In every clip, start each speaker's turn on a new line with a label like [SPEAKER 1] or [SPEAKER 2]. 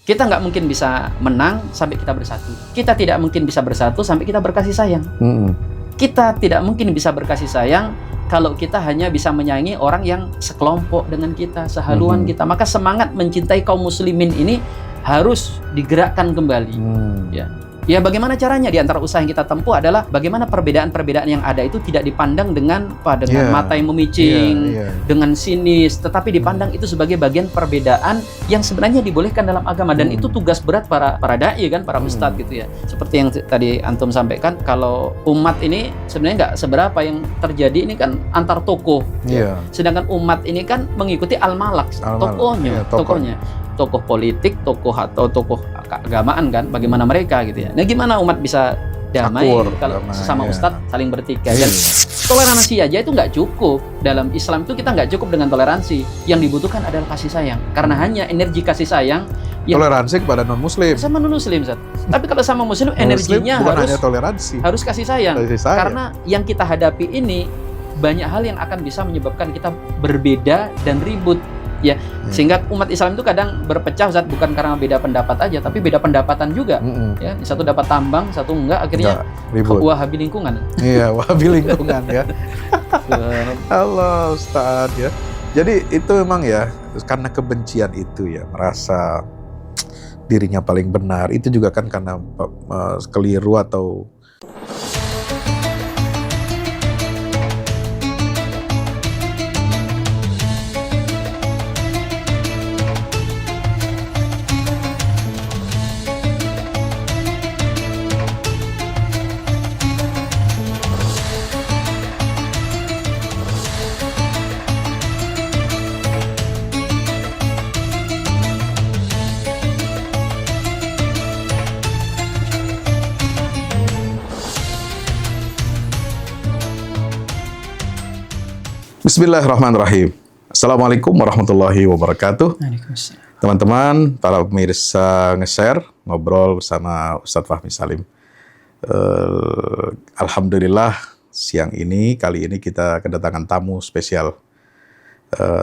[SPEAKER 1] Kita nggak mungkin bisa menang sampai kita bersatu. Kita tidak mungkin bisa bersatu sampai kita berkasih sayang. Kita tidak mungkin bisa berkasih sayang kalau kita hanya bisa menyayangi orang yang sekelompok dengan kita, sehaluan kita. Maka semangat mencintai kaum muslimin ini harus digerakkan kembali. Ya, bagaimana caranya? Di antara usaha yang kita tempuh adalah bagaimana perbedaan-perbedaan yang ada itu tidak dipandang dengan mata yang memicing, dengan sinis, tetapi dipandang itu sebagai bagian perbedaan yang sebenarnya dibolehkan dalam agama. Dan itu tugas berat para dai kan, para ustadz gitu ya. Seperti yang tadi antum sampaikan, kalau umat ini sebenarnya nggak seberapa yang terjadi ini kan antar tokoh. Sedangkan umat ini kan mengikuti al-malak, tokohnya. Tokoh politik, tokoh atau tokoh keagamaan kan, bagaimana mereka gitu ya. Nah, gimana umat bisa damai kalau sesama ustadz saling bertikai? Dan toleransi aja itu nggak cukup. Dalam Islam itu kita nggak cukup dengan toleransi. Yang dibutuhkan adalah kasih sayang. Karena hanya energi kasih sayang.
[SPEAKER 2] Toleransi kepada non Muslim.
[SPEAKER 1] Sama non Muslim, Ustaz. Tapi kalau sama Muslim energinya harus kasih sayang. Karena yang kita hadapi ini banyak hal yang akan bisa menyebabkan kita berbeda dan ribut. Ya, sehingga umat Islam itu kadang berpecah, Ustaz, bukan karena beda pendapat aja, tapi beda pendapatan juga. Ya, satu dapat tambang, satu enggak, akhirnya wahabi lingkungan.
[SPEAKER 2] Iya, wahabi lingkungan ya. Allah, Ustaz ya. Jadi itu memang ya, karena kebencian itu ya, merasa dirinya paling benar, itu juga kan karena keliru atau Bismillahirrahmanirrahim. Assalamualaikum warahmatullahi wabarakatuh. Teman-teman, para pemirsa nge-share, ngobrol bersama Ustadz Fahmi Salim. Alhamdulillah, kali ini kita kedatangan tamu spesial.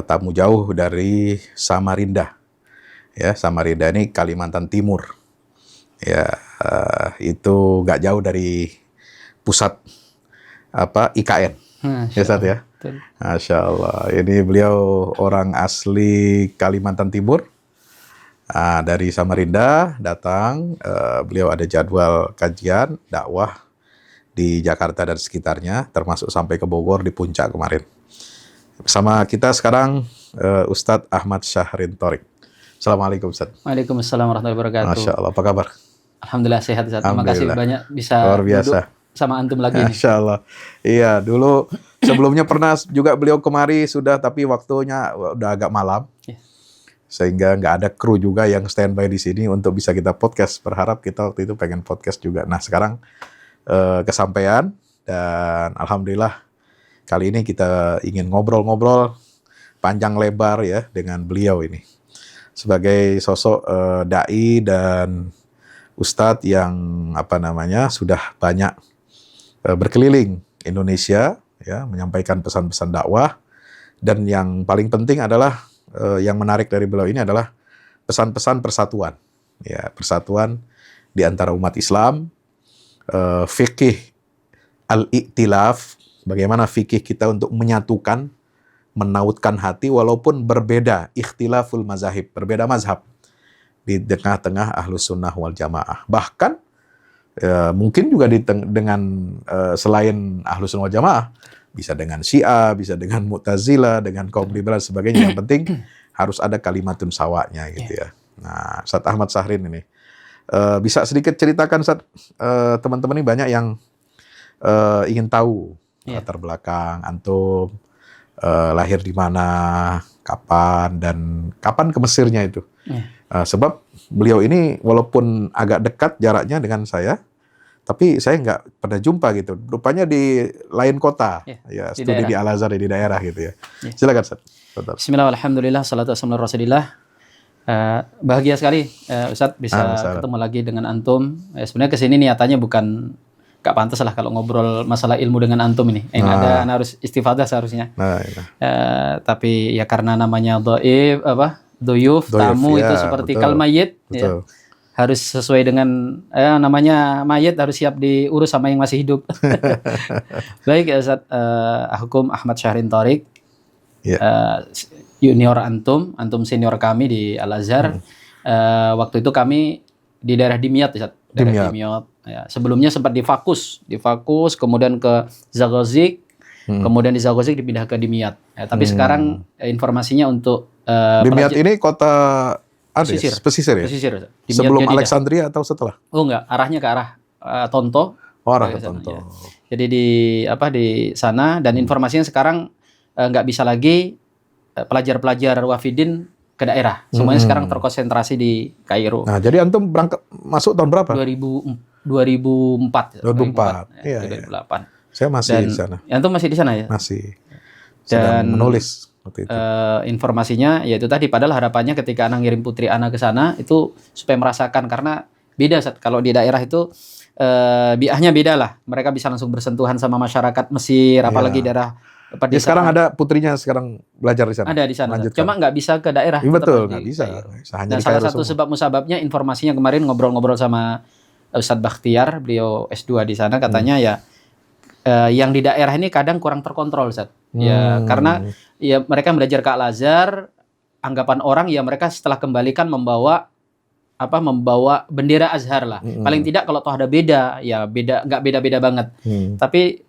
[SPEAKER 2] Tamu jauh dari Samarinda. Ya, Samarinda ini Kalimantan Timur. Ya, itu nggak jauh dari pusat IKN. Ya, Ustadz ya. Masya Allah, ini beliau orang asli Kalimantan Timur, dari Samarinda datang. Beliau ada jadwal kajian dakwah di Jakarta dan sekitarnya, termasuk sampai ke Bogor di puncak kemarin. Bersama kita sekarang Ustadz Ahmad Syahrin Thorik. Assalamualaikum, Ustadz.
[SPEAKER 1] Waalaikumsalam warahmatullahi wabarakatuh.
[SPEAKER 2] Masya Allah, apa kabar?
[SPEAKER 1] Alhamdulillah sehat, Ustadz. Terima kasih banyak bisa duduk sama antum lagi.
[SPEAKER 2] Masya Allah. Iya, dulu sebelumnya pernah juga beliau kemari sudah, tapi waktunya udah agak malam. Sehingga nggak ada kru juga yang standby di sini untuk bisa kita podcast. Berharap kita waktu itu pengen podcast juga. Nah, sekarang kesampaian, dan alhamdulillah kali ini kita ingin ngobrol-ngobrol panjang lebar ya dengan beliau ini. Sebagai sosok dai dan ustadz yang sudah banyak berkeliling Indonesia ya, menyampaikan pesan-pesan dakwah, dan yang paling penting adalah yang menarik dari beliau ini adalah pesan-pesan persatuan ya, persatuan di antara umat Islam, fikih al-i'tilaf, bagaimana fikih kita untuk menyatukan, menautkan hati walaupun berbeda, ikhtilaful mazahib, berbeda mazhab di tengah-tengah ahlus sunnah wal jamaah. Bahkan mungkin juga dengan selain ahlus sunnah wal jamaah, bisa dengan Syiah, bisa dengan Mu'tazilah, dengan kaum liberal sebagainya. Yang penting harus ada kalimatun sawanya gitu ya. Nah, Ustadz Ahmad Syahrin ini bisa sedikit ceritakan, Ustadz, teman-teman ini banyak yang ingin tahu latar belakang antum, lahir di mana, kapan, dan kapan ke Mesirnya itu. Sebab beliau ini walaupun agak dekat jaraknya dengan saya, tapi saya nggak pernah jumpa gitu. Rupanya di lain kota, ya studi di Al-Azhar di daerah gitu ya. Silakan, Ustaz.
[SPEAKER 1] Bismillah, alhamdulillah, salatu wassalamu ala rasulillah. Bahagia sekali, Ustaz, bisa ketemu lagi dengan antum. Sebenarnya kesini niatannya bukan, gak pantas lah kalau ngobrol masalah ilmu dengan antum ini. Ada harus istifadah seharusnya. Tapi ya karena namanya dhaif, doyuf, tamu
[SPEAKER 2] ya,
[SPEAKER 1] itu seperti
[SPEAKER 2] betul.
[SPEAKER 1] kalmayit,
[SPEAKER 2] Betul.
[SPEAKER 1] ya. Harus sesuai dengan namanya mayit harus siap diurus sama yang masih hidup. Baik ya Ustaz, Hukum Ahmad Syahrin Thorik,
[SPEAKER 2] Ya.
[SPEAKER 1] Junior antum senior kami di Al Azhar. Waktu itu kami di daerah Dimyat, Ustaz. Daerah Dimyat. Ya, sebelumnya sempat di Fakus, kemudian ke Zagozig, kemudian di Zagozig dipindah ke Dimyat. Ya, tapi sekarang informasinya untuk
[SPEAKER 2] Dimyat ini kota pesisir ya?
[SPEAKER 1] Pesisir.
[SPEAKER 2] Sebelum Alexandria atau setelah?
[SPEAKER 1] Oh enggak, arahnya ke arah Tonto.
[SPEAKER 2] Oh, arah ke Tonto.
[SPEAKER 1] Ya. Jadi di sana, dan informasinya sekarang nggak bisa lagi pelajar-pelajar wafidin ke daerah. Semuanya sekarang terkonsentrasi di Kairo.
[SPEAKER 2] Nah, jadi antum berangkat masuk tahun berapa?
[SPEAKER 1] 2004.
[SPEAKER 2] 2004.
[SPEAKER 1] Ya,
[SPEAKER 2] Iya,
[SPEAKER 1] 2008.
[SPEAKER 2] Saya masih di sana.
[SPEAKER 1] Antum masih di sana ya?
[SPEAKER 2] Masih. Sedang menulis waktu itu.
[SPEAKER 1] Informasinya yaitu tadi, padahal harapannya ketika anak ngirim putri anak ke sana itu supaya merasakan, karena beda Ustaz. Kalau di daerah itu biahnya beda lah. Mereka bisa langsung bersentuhan sama masyarakat Mesir, apalagi daerah pedesaan.
[SPEAKER 2] Ya, sekarang ada putrinya sekarang belajar di sana.
[SPEAKER 1] Ada di sana. Cuma nggak bisa ke daerah.
[SPEAKER 2] Ya, betul, nggak bisa.
[SPEAKER 1] Dan salah satu sebab musababnya, informasinya kemarin ngobrol-ngobrol sama Ustadz Bakhtiar, beliau S2 di sana, katanya ya yang di daerah ini kadang kurang terkontrol, Ustadz. Ya, karena ya mereka belajar ke Al Azhar, anggapan orang ya mereka setelah kembalikan membawa bendera Azhar lah. Paling tidak kalau toh ada beda, ya beda, nggak beda-beda banget. Tapi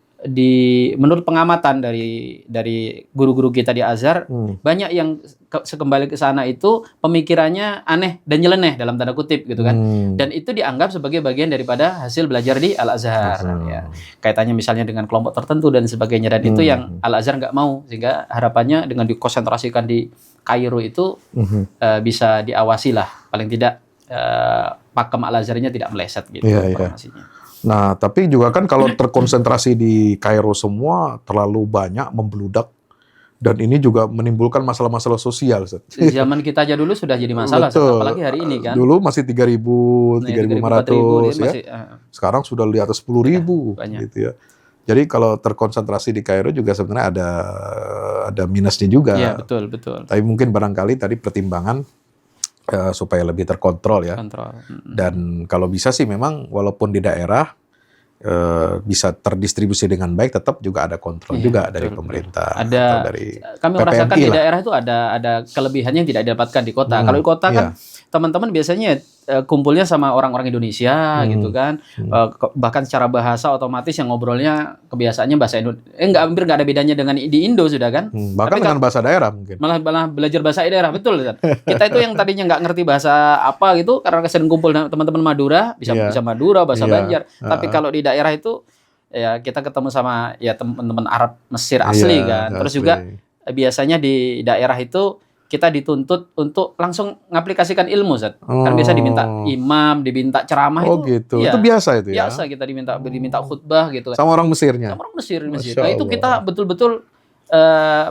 [SPEAKER 1] menurut pengamatan dari guru-guru kita di Azhar, banyak yang sekembali ke sana itu pemikirannya aneh dan nyeleneh dalam tanda kutip gitu kan. Dan itu dianggap sebagai bagian daripada hasil belajar di Al Azhar. Ya. Kaitannya misalnya dengan kelompok tertentu dan sebagainya, dan itu yang Al Azhar nggak mau, sehingga harapannya dengan dikonsentrasikan di Kairo itu bisa diawasi lah, paling tidak pakem Al Azharnya tidak meleset gitu informasinya.
[SPEAKER 2] Nah, tapi juga kan kalau terkonsentrasi di Kairo semua terlalu banyak, membludak, dan ini juga menimbulkan masalah-masalah sosial.
[SPEAKER 1] Zaman kita aja dulu sudah jadi masalah, apalagi hari ini kan.
[SPEAKER 2] Dulu masih 3.000, 3.500 ya. Sekarang sudah di atas 10.000 gitu ya. Jadi kalau terkonsentrasi di Kairo juga sebenarnya ada minusnya juga.
[SPEAKER 1] Iya, betul.
[SPEAKER 2] Tapi mungkin barangkali tadi pertimbangan supaya lebih terkontrol ya. Dan kalau bisa sih memang walaupun di daerah bisa terdistribusi dengan baik, tetap juga ada kontrol juga dari pemerintah.
[SPEAKER 1] Atau dari kami merasakan di daerah itu ada kelebihannya yang tidak didapatkan di kota. Kalau di kota kan teman-teman biasanya kumpulnya sama orang-orang Indonesia gitu kan. Bahkan secara bahasa otomatis yang ngobrolnya kebiasaannya bahasa Indonesia. Hampir nggak ada bedanya dengan di Indo sudah kan.
[SPEAKER 2] Bahkan dengan bahasa daerah mungkin.
[SPEAKER 1] Malah belajar bahasa daerah, betul kan. Kita itu yang tadinya nggak ngerti bahasa apa gitu, karena sering kumpul teman-teman Madura, bisa Madura, bahasa Banjar. Tapi kalau di daerah itu ya kita ketemu sama ya teman-teman Arab Mesir asli kan. Terus juga biasanya di daerah itu kita dituntut untuk langsung ngaplikasikan ilmu, Zat. Kan biasa diminta imam, diminta ceramah
[SPEAKER 2] gitu. Ya, itu biasa itu ya.
[SPEAKER 1] Biasa kita diminta khutbah gitu kan.
[SPEAKER 2] Sama orang Mesirnya.
[SPEAKER 1] Sama orang Mesir. Nah, itu kita betul-betul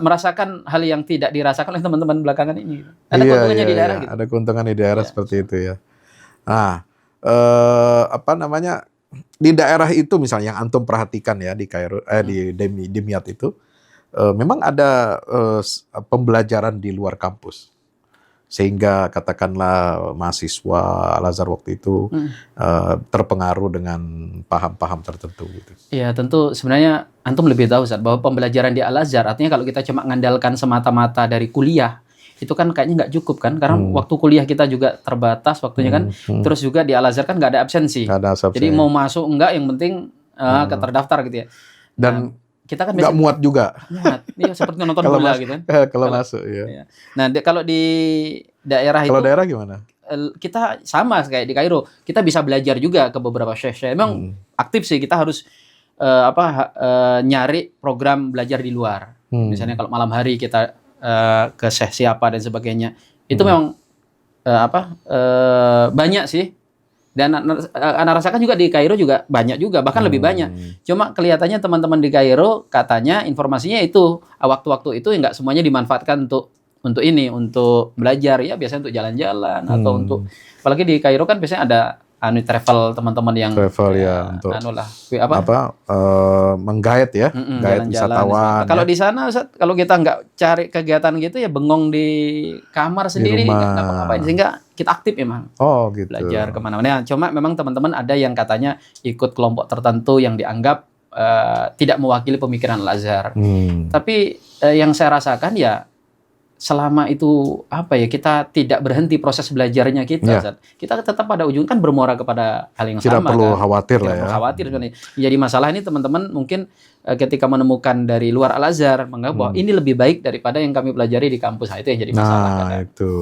[SPEAKER 1] merasakan hal yang tidak dirasakan oleh teman-teman belakangan ini. Ada keuntungannya di daerah gitu.
[SPEAKER 2] Ada keuntungan di daerah seperti itu ya. Nah, di daerah itu misalnya yang antum perhatikan ya di Kairo, di Dimyat itu, memang ada pembelajaran di luar kampus, sehingga katakanlah mahasiswa Al Azhar waktu itu terpengaruh dengan paham-paham tertentu gitu. Iya,
[SPEAKER 1] tentu sebenarnya antum lebih tahu Ustaz, bahwa pembelajaran di Al Azhar artinya kalau kita cuma mengandalkan semata-mata dari kuliah itu kan kayaknya nggak cukup kan, karena waktu kuliah kita juga terbatas waktunya kan. Terus juga di Al Azhar kan nggak ada absensi. Jadi mau masuk enggak, yang penting terdaftar gitu ya.
[SPEAKER 2] Dan
[SPEAKER 1] kita kan
[SPEAKER 2] nggak muat juga.
[SPEAKER 1] Muat. Iya, seperti nonton bola gitu kan.
[SPEAKER 2] Kalau masuk ya.
[SPEAKER 1] Nah, kalau di daerah
[SPEAKER 2] kalau daerah gimana?
[SPEAKER 1] Kita sama kayak di Kairo. Kita bisa belajar juga ke beberapa syekh. Emang aktif sih, kita harus nyari program belajar di luar. Misalnya kalau malam hari kita ke syekh siapa dan sebagainya. Itu memang banyak sih. Dan anak rasakan juga di Kairo juga banyak juga, bahkan lebih banyak. Cuma kelihatannya teman-teman di Kairo katanya informasinya itu waktu-waktu itu nggak semuanya dimanfaatkan untuk belajar ya, biasanya untuk jalan-jalan atau untuk, apalagi di Kairo kan biasanya ada travel teman-teman yang
[SPEAKER 2] untuk menggait ya,
[SPEAKER 1] jalan-jalan
[SPEAKER 2] wisatawan.
[SPEAKER 1] Kalau di sana Ustaz, kalau kita nggak cari kegiatan gitu ya bengong di kamar sendiri, nggak ngapa-ngapain, sehingga kita aktif emang.
[SPEAKER 2] Oh gitu.
[SPEAKER 1] Belajar kemana-mana. Cuma memang teman-teman ada yang katanya ikut kelompok tertentu yang dianggap tidak mewakili pemikiran Al-Azhar. Tapi yang saya rasakan ya, selama itu kita tidak berhenti proses belajarnya kita, kita tetap pada ujung kan bermuara kepada hal yang
[SPEAKER 2] tidak
[SPEAKER 1] sama.
[SPEAKER 2] Perlu
[SPEAKER 1] kan?
[SPEAKER 2] khawatir
[SPEAKER 1] tidak
[SPEAKER 2] lah ya.
[SPEAKER 1] perlu khawatir sebenarnya. Jadi masalah ini teman-teman mungkin ketika menemukan dari luar Al-Azhar menganggap bahwa ini lebih baik daripada yang kami pelajari di kampus. Itu yang jadi masalah.
[SPEAKER 2] Itu.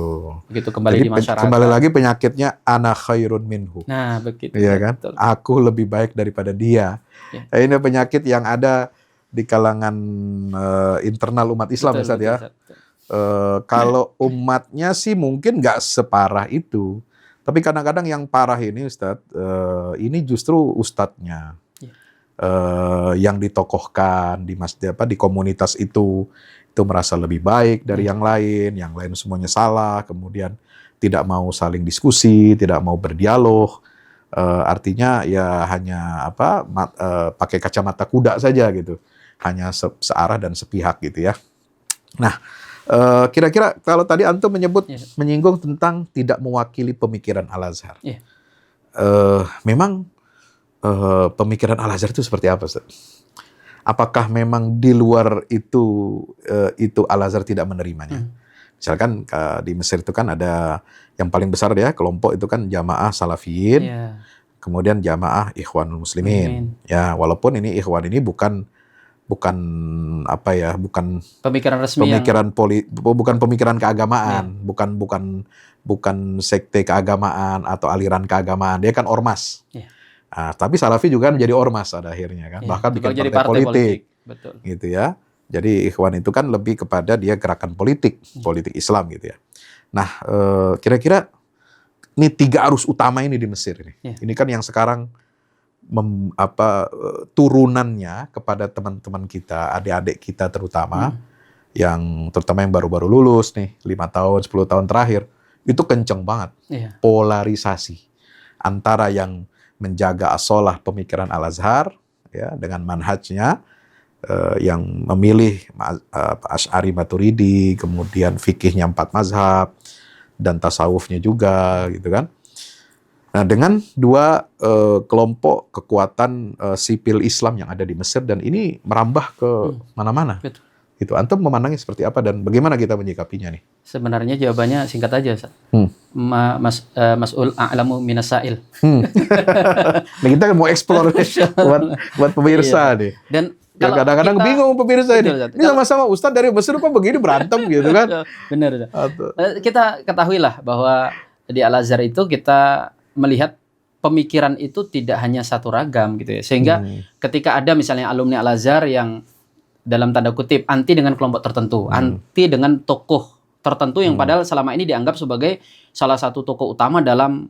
[SPEAKER 1] Begitu kembali
[SPEAKER 2] jadi,
[SPEAKER 1] di masyarakat.
[SPEAKER 2] Kembali lagi penyakitnya ana khairun minhu.
[SPEAKER 1] Nah, begitu.
[SPEAKER 2] Iya kan? Betul. Aku lebih baik daripada dia. Ya. Ini penyakit yang ada di kalangan internal umat Islam, Ustaz ya. Kalau umatnya sih mungkin nggak separah itu, tapi kadang-kadang yang parah ini Ustadz, ini justru ustadznya yang ditokohkan di masjid di komunitas itu merasa lebih baik dari yang lain semuanya salah, kemudian tidak mau saling diskusi, tidak mau berdialog, artinya ya hanya pakai kacamata kuda saja gitu, hanya searah dan sepihak gitu ya. Nah. Kira-kira kalau tadi Antum menyinggung tentang tidak mewakili pemikiran Al-Azhar. Memang pemikiran Al-Azhar itu seperti apa, Ustaz? Apakah memang di luar itu Al-Azhar tidak menerimanya? Misalkan di Mesir itu kan ada yang paling besar ya, kelompok itu kan Jamaah Salafiyin, kemudian Jamaah Ikhwanul Muslimin. Ya, walaupun ini Ikhwan ini bukan
[SPEAKER 1] pemikiran resmi,
[SPEAKER 2] bukan pemikiran keagamaan, bukan sekte keagamaan atau aliran keagamaan, dia kan ormas. Tapi Salafi juga menjadi ormas pada akhirnya kan, bahkan bikin partai politik.
[SPEAKER 1] Betul.
[SPEAKER 2] Gitu ya. Jadi Ikhwan itu kan lebih kepada dia gerakan politik Islam gitu ya. Nah, kira-kira ini 3 arus utama ini di Mesir ini. Ini kan yang sekarang turunannya kepada teman-teman kita, adik-adik kita terutama, yang baru-baru lulus nih, 5 tahun, 10 tahun terakhir, itu kenceng banget. Polarisasi antara yang menjaga asolah pemikiran Al-Azhar ya, dengan manhajnya, yang memilih Asy'ari Maturidi, kemudian fikihnya 4 mazhab, dan tasawufnya juga gitu kan. Nah, dengan 2 kelompok kekuatan sipil Islam yang ada di Mesir, dan ini merambah ke mana-mana. Itu Antum memandangnya seperti apa dan bagaimana kita menyikapinya nih?
[SPEAKER 1] Sebenarnya jawabannya singkat aja, Ustaz. Mas'ul a'lamu minas sa'il.
[SPEAKER 2] Nah, kita mau explore buat pemirsa nih. Dan kadang-kadang bingung pemirsa ini. Ini sama-sama Ustadz dari Mesir kok begini berantem gitu kan?
[SPEAKER 1] Benar. Kita ketahuilah bahwa di Al-Azhar itu kita melihat pemikiran itu tidak hanya satu ragam gitu ya. Sehingga ketika ada misalnya alumni Al-Azhar yang dalam tanda kutip anti dengan kelompok tertentu, anti dengan tokoh tertentu yang padahal selama ini dianggap sebagai salah satu tokoh utama dalam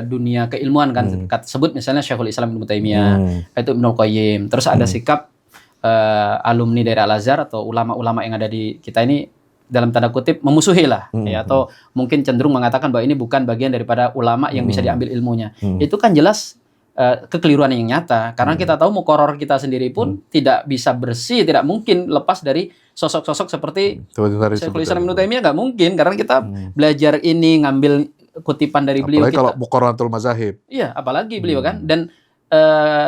[SPEAKER 1] dunia keilmuan kan. Sebut misalnya Syekhul Islam Ibnu Taimiyah, itu Ibnu Qayyim. Terus ada sikap alumni dari Al-Azhar atau ulama-ulama yang ada di kita ini dalam tanda kutip memusuhi lah, ya, atau mungkin cenderung mengatakan bahwa ini bukan bagian daripada ulama yang bisa diambil ilmunya. Itu kan jelas kekeliruan yang nyata, karena kita tahu muqarrar kita sendiri pun tidak bisa bersih, tidak mungkin lepas dari sosok-sosok seperti Syekhul Islam Ibnu Taimiyah, nggak mungkin, karena kita belajar ini ngambil kutipan dari beliau.
[SPEAKER 2] Apalagi kalau muqarraratul mazahib.
[SPEAKER 1] Iya, apalagi beliau kan, dan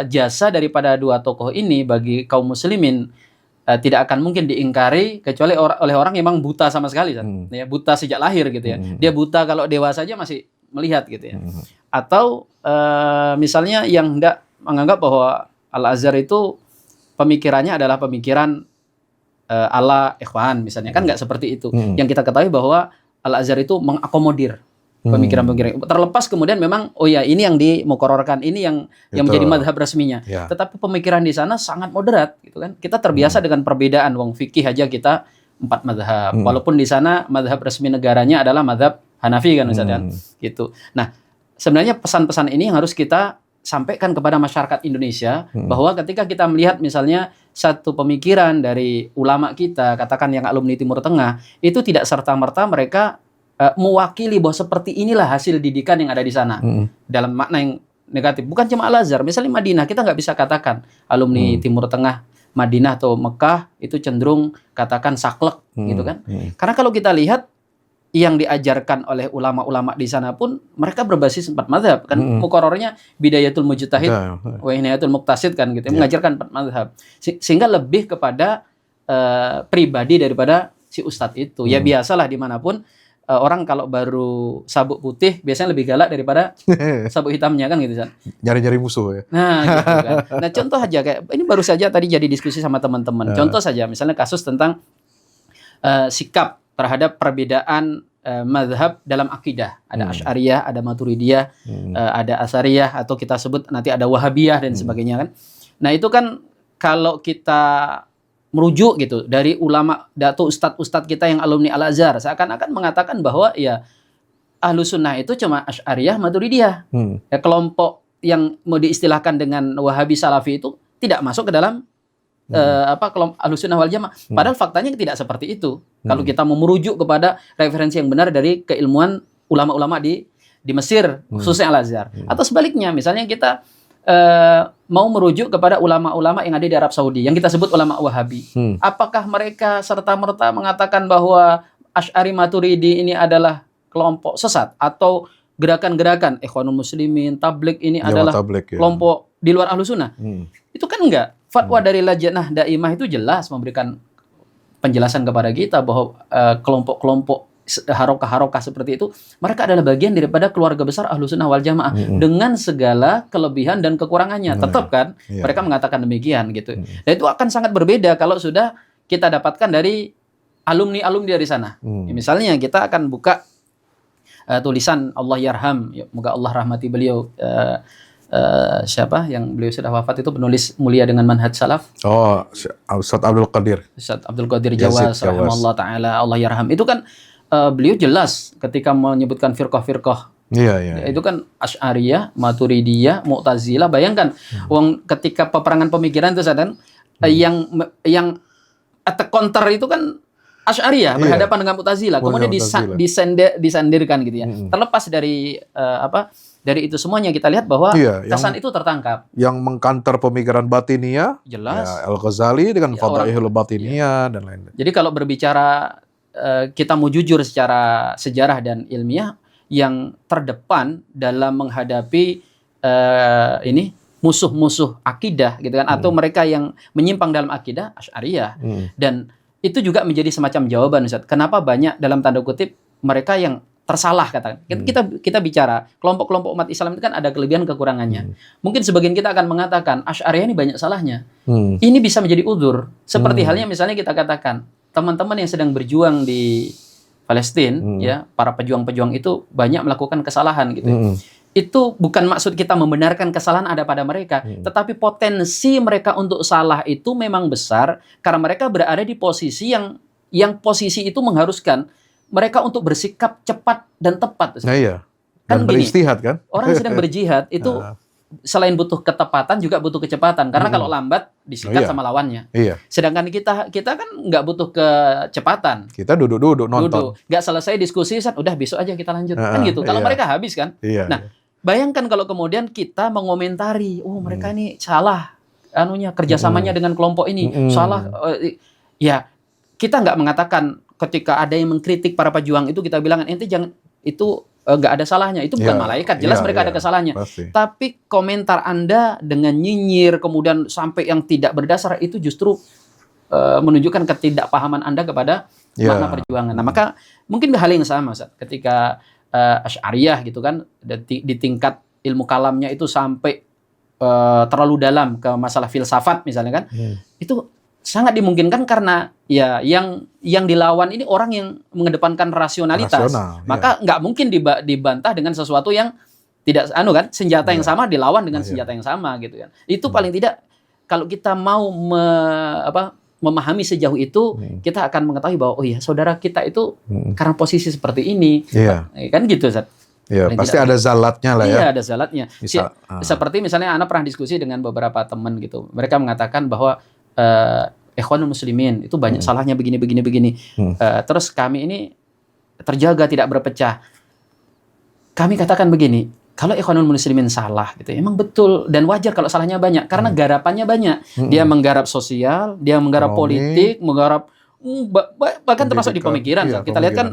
[SPEAKER 1] jasa daripada 2 tokoh ini bagi kaum muslimin tidak akan mungkin diingkari kecuali oleh orang yang memang buta sama sekali, ya, buta sejak lahir gitu ya. Dia buta kalau dewasa aja masih melihat gitu ya. Atau misalnya yang hendak menganggap bahwa Al-Azhar itu pemikirannya adalah pemikiran ala Ikhwan misalnya, kan nggak seperti itu. Yang kita ketahui bahwa Al-Azhar itu mengakomodir pemikiran-pemikiran. Terlepas kemudian memang ini yang dimuqarrarkan, ini yang menjadi mazhab resminya. Ya. Tetapi pemikiran di sana sangat moderat gitu kan. Kita terbiasa dengan perbedaan, wong fikih aja kita 4 mazhab. Walaupun di sana mazhab resmi negaranya adalah mazhab Hanafi kan Ustaz kan. Gitu. Nah, sebenarnya pesan-pesan ini yang harus kita sampaikan kepada masyarakat Indonesia, bahwa ketika kita melihat misalnya satu pemikiran dari ulama kita, katakan yang alumni Timur Tengah, itu tidak serta-merta mereka mewakili bahwa seperti inilah hasil didikan yang ada di sana dalam makna yang negatif. Bukan cuma Al-Azhar, misalnya Madinah, kita nggak bisa katakan alumni Timur Tengah Madinah atau Mekah itu cenderung katakan saklek gitu kan. Karena kalau kita lihat yang diajarkan oleh ulama-ulama di sana pun mereka berbasis 4 mazhab kan. Muqarrarnya Bidayatul Mujtahid wa Nihayatul Muqtasid kan gitu. Mengajarkan 4 mazhab. Sehingga lebih kepada pribadi daripada si ustadz itu. Ya biasalah dimanapun orang kalau baru sabuk putih biasanya lebih galak daripada sabuk hitamnya kan gitu kan.
[SPEAKER 2] Nyari-nyari musuh ya.
[SPEAKER 1] Nah, gitu kan. Nah, contoh aja kayak ini baru saja tadi jadi diskusi sama teman-teman. Contoh saja misalnya kasus tentang sikap terhadap perbedaan mazhab dalam akidah. Ada Asy'ariyah, ada Maturidiyah, ada Asariyah atau kita sebut nanti ada Wahabiyah dan sebagainya kan. Nah, itu kan kalau kita merujuk gitu dari ulama atau ustadz-ustadz kita yang alumni Al-Azhar seakan-akan mengatakan bahwa ya Ahlus Sunnah itu cuma Asy'ariyah, Maturidiyah. Ya, kelompok yang mau diistilahkan dengan Wahabi Salafi itu tidak masuk ke dalam kelompok Ahlus Sunnah wal Jamaah. Padahal faktanya tidak seperti itu. Kalau kita mau merujuk kepada referensi yang benar dari keilmuan ulama-ulama di Mesir, khususnya Al-Azhar. Atau sebaliknya, misalnya kita mau merujuk kepada ulama-ulama yang ada di Arab Saudi, yang kita sebut ulama Wahabi. Apakah mereka serta-merta mengatakan bahwa Asy'ari Maturidi ini adalah kelompok sesat atau gerakan-gerakan Ikhwanul Muslimin, Tabligh ini adalah kelompok di luar Ahlus Sunnah? Itu kan enggak. Fatwa dari Lajnah Daimah itu jelas memberikan penjelasan kepada kita bahwa kelompok-kelompok harokah-harokah seperti itu, mereka adalah bagian daripada keluarga besar Ahlus Sunnah wal Jamaah dengan segala kelebihan dan kekurangannya. Tetap kan mereka mengatakan demikian gitu. Dan itu akan sangat berbeda kalau sudah kita dapatkan dari alumni-alumni dari sana. Ya, misalnya kita akan buka tulisan Allah Yarham, ya, moga Allah rahmati beliau. Siapa yang beliau sudah wafat itu penulis mulia dengan manhaj salaf.
[SPEAKER 2] Oh, Ustaz Abdul Qadir.
[SPEAKER 1] Ustaz Abdul Qadir Jawas rahimahullah taala, Allah yarham. Itu kan beliau jelas ketika menyebutkan firqah-firqah.
[SPEAKER 2] Iya.
[SPEAKER 1] Itu kan Asy'ariyah, Maturidiyah, Mu'tazilah. Bayangkan wong ketika peperangan pemikiran itu kan yang attack counter itu kan Asy'ariyah berhadapan dengan Mu'tazilah. Kemudian disandirkan gitu ya. Terlepas dari dari itu semuanya kita lihat bahwa kesan itu tertangkap.
[SPEAKER 2] Yang mengkanter pemikiran batiniyah,
[SPEAKER 1] jelas.
[SPEAKER 2] Ya, Al-Ghazali dengan Fadailul Batiniyah dan lain-lain.
[SPEAKER 1] Jadi kalau berbicara kita mau jujur secara sejarah dan ilmiah, yang terdepan dalam menghadapi ini musuh-musuh akidah gitu kan, atau mereka yang menyimpang dalam akidah Asy'ariyah. Dan itu juga menjadi semacam jawaban, Ustaz. Kenapa banyak dalam tanda kutip mereka yang tersalah katakan. Kita bicara kelompok-kelompok umat Islam itu kan ada kelebihan kekurangannya. Mungkin sebagian kita akan mengatakan Asy'ariyah ini banyak salahnya. Ini bisa menjadi udzur. Seperti halnya misalnya kita katakan teman-teman yang sedang berjuang di Palestina, ya, para pejuang-pejuang itu banyak melakukan kesalahan gitu. Itu bukan maksud kita membenarkan kesalahan ada pada mereka, tetapi potensi mereka untuk salah itu memang besar karena mereka berada di posisi yang posisi itu mengharuskan mereka untuk bersikap cepat dan tepat.
[SPEAKER 2] Nah, iya.
[SPEAKER 1] Kan
[SPEAKER 2] dan beristihad kan?
[SPEAKER 1] Orang yang sedang berjihad itu selain butuh ketepatan juga butuh kecepatan. Karena kalau lambat disikat sama lawannya.
[SPEAKER 2] Iya.
[SPEAKER 1] Sedangkan kita kan nggak butuh kecepatan.
[SPEAKER 2] Kita duduk-duduk nonton.
[SPEAKER 1] Nggak selesai diskusi, udah besok aja kita lanjut. Kan gitu. Kalau mereka habis kan.
[SPEAKER 2] Iya,
[SPEAKER 1] nah, bayangkan kalau kemudian kita mengomentari, mereka ini salah kerjasamanya dengan kelompok ini. Salah. Ya, kita nggak mengatakan ketika ada yang mengkritik para pejuang itu kita bilang ente jangan itu nggak ada salahnya, itu bukan malaikat, jelas mereka ada kesalahannya.
[SPEAKER 2] Pasti.
[SPEAKER 1] Tapi komentar Anda dengan nyinyir kemudian sampai yang tidak berdasar itu justru menunjukkan ketidakpahaman Anda kepada makna perjuangan. Nah, maka mungkin hal yang sama Ustaz, ketika Asy'ariyah gitu kan di tingkat ilmu kalamnya itu sampai terlalu dalam ke masalah filsafat misalnya kan. Itu sangat dimungkinkan karena ya yang dilawan ini orang yang mengedepankan rasionalitas. Maka nggak mungkin dibantah dengan sesuatu yang tidak kan senjata yang sama dilawan dengan senjata yang sama gitu kan. Itu paling tidak kalau kita mau memahami sejauh itu kita akan mengetahui bahwa oh ya saudara kita itu karena posisi seperti ini. Kan gitu Ustaz.
[SPEAKER 2] Ya, pasti ada zalatnya lah ya.
[SPEAKER 1] Iya, ada zalatnya. Seperti misalnya Ana pernah diskusi dengan beberapa teman gitu. Mereka mengatakan bahwa Ikhwanul Muslimin itu banyak salahnya begini. Terus kami ini terjaga, tidak berpecah. Kami katakan begini, kalau Ikhwanul Muslimin salah gitu, emang betul dan wajar kalau salahnya banyak karena garapannya banyak. Dia menggarap sosial, dia menggarap politik, menggarap bahkan termasuk di pemikiran.
[SPEAKER 2] Iya,
[SPEAKER 1] Kita lihat kan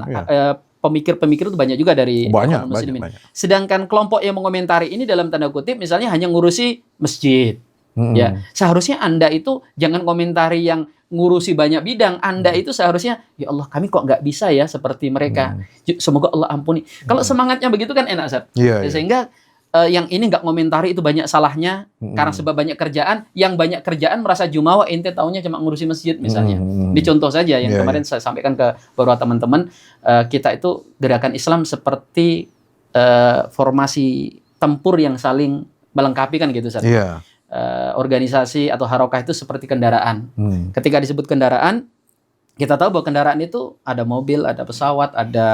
[SPEAKER 1] pemikir-pemikir itu banyak juga dari Ikhwanul Muslimin.
[SPEAKER 2] Banyak.
[SPEAKER 1] Sedangkan kelompok yang mengomentari ini dalam tanda kutip misalnya hanya ngurusi masjid. Ya, seharusnya Anda itu jangan komentari yang ngurusi banyak bidang. Anda itu seharusnya, ya Allah, kami kok nggak bisa ya seperti mereka. Semoga Allah ampuni. Kalau semangatnya begitu kan enak, Ustaz. Sehingga yang ini nggak komentari itu banyak salahnya karena sebab banyak kerjaan. Yang banyak kerjaan merasa jumawa, ente taunya cuma ngurusi masjid misalnya. Di contoh saja yang kemarin saya sampaikan ke beberapa teman-teman, kita itu gerakan Islam seperti formasi tempur yang saling melengkapi kan gitu, Ustaz. Organisasi atau harokah itu seperti kendaraan. Ketika disebut kendaraan, kita tahu bahwa kendaraan itu ada mobil, ada pesawat, ada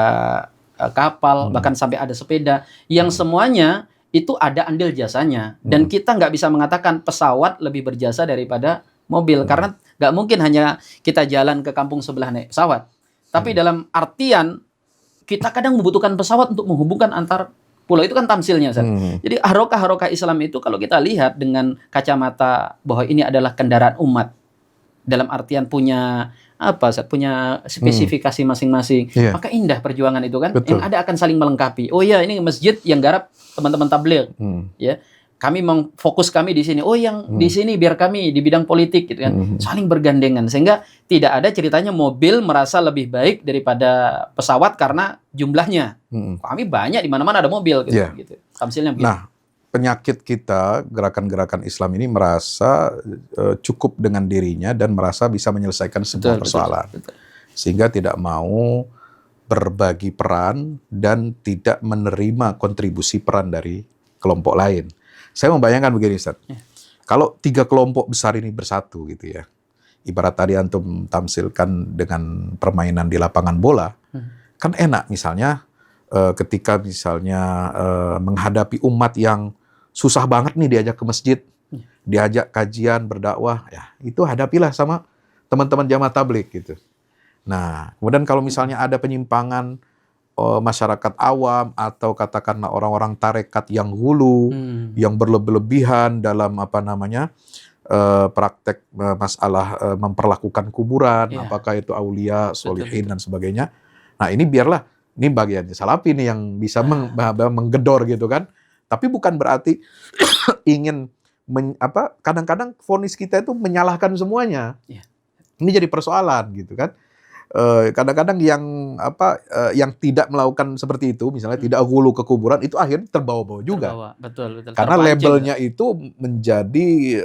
[SPEAKER 1] kapal, bahkan sampai ada sepeda, yang semuanya itu ada andil jasanya. Dan kita nggak bisa mengatakan pesawat lebih berjasa daripada mobil, karena nggak mungkin hanya kita jalan ke kampung sebelah naik pesawat. Tapi dalam artian, kita kadang membutuhkan pesawat untuk menghubungkan antar pulau, itu kan tamsilnya, Ustaz. Jadi harokah-harokah Islam itu kalau kita lihat dengan kacamata bahwa ini adalah kendaraan umat, dalam artian punya apa, Ustaz, punya spesifikasi masing-masing, maka indah perjuangan itu kan. Yang ada akan saling melengkapi. Oh ya, ini masjid yang garap teman-teman tabligh, ya. Kami fokus kami di sini. Oh, yang di sini biar kami di bidang politik gitu kan. Saling bergandengan sehingga tidak ada ceritanya mobil merasa lebih baik daripada pesawat karena jumlahnya. Kami banyak, di mana-mana ada mobil gitu. Gitu. Tamsilnya begitu.
[SPEAKER 2] Nah, penyakit kita gerakan-gerakan Islam ini merasa cukup dengan dirinya dan merasa bisa menyelesaikan sebuah persoalan. Sehingga tidak mau berbagi peran dan tidak menerima kontribusi peran dari kelompok lain. Saya membayangkan begini, Ustaz. Kalau 3 kelompok besar ini bersatu gitu ya. Ibarat tadi antum tamsilkan dengan permainan di lapangan bola, kan enak misalnya ketika misalnya menghadapi umat yang susah banget nih diajak ke masjid, diajak kajian, berdakwah, ya itu hadapilah sama teman-teman jamaah tabligh gitu. Nah, kemudian kalau misalnya ada penyimpangan masyarakat awam atau katakanlah orang-orang tarekat yang hulu, yang berlebihan dalam apa namanya praktek masalah memperlakukan kuburan, apakah itu aulia, solihin dan sebagainya. Nah ini biarlah, ini bagiannya Salafi nih yang bisa menggedor gitu kan. Tapi bukan berarti ingin kadang-kadang vonis kita itu menyalahkan semuanya. Ini jadi persoalan gitu kan. Kadang-kadang yang tidak melakukan seperti itu, misalnya tidak hulu ke kuburan, itu akhirnya terbawa-bawa juga.
[SPEAKER 1] Betul.
[SPEAKER 2] Karena labelnya itu menjadi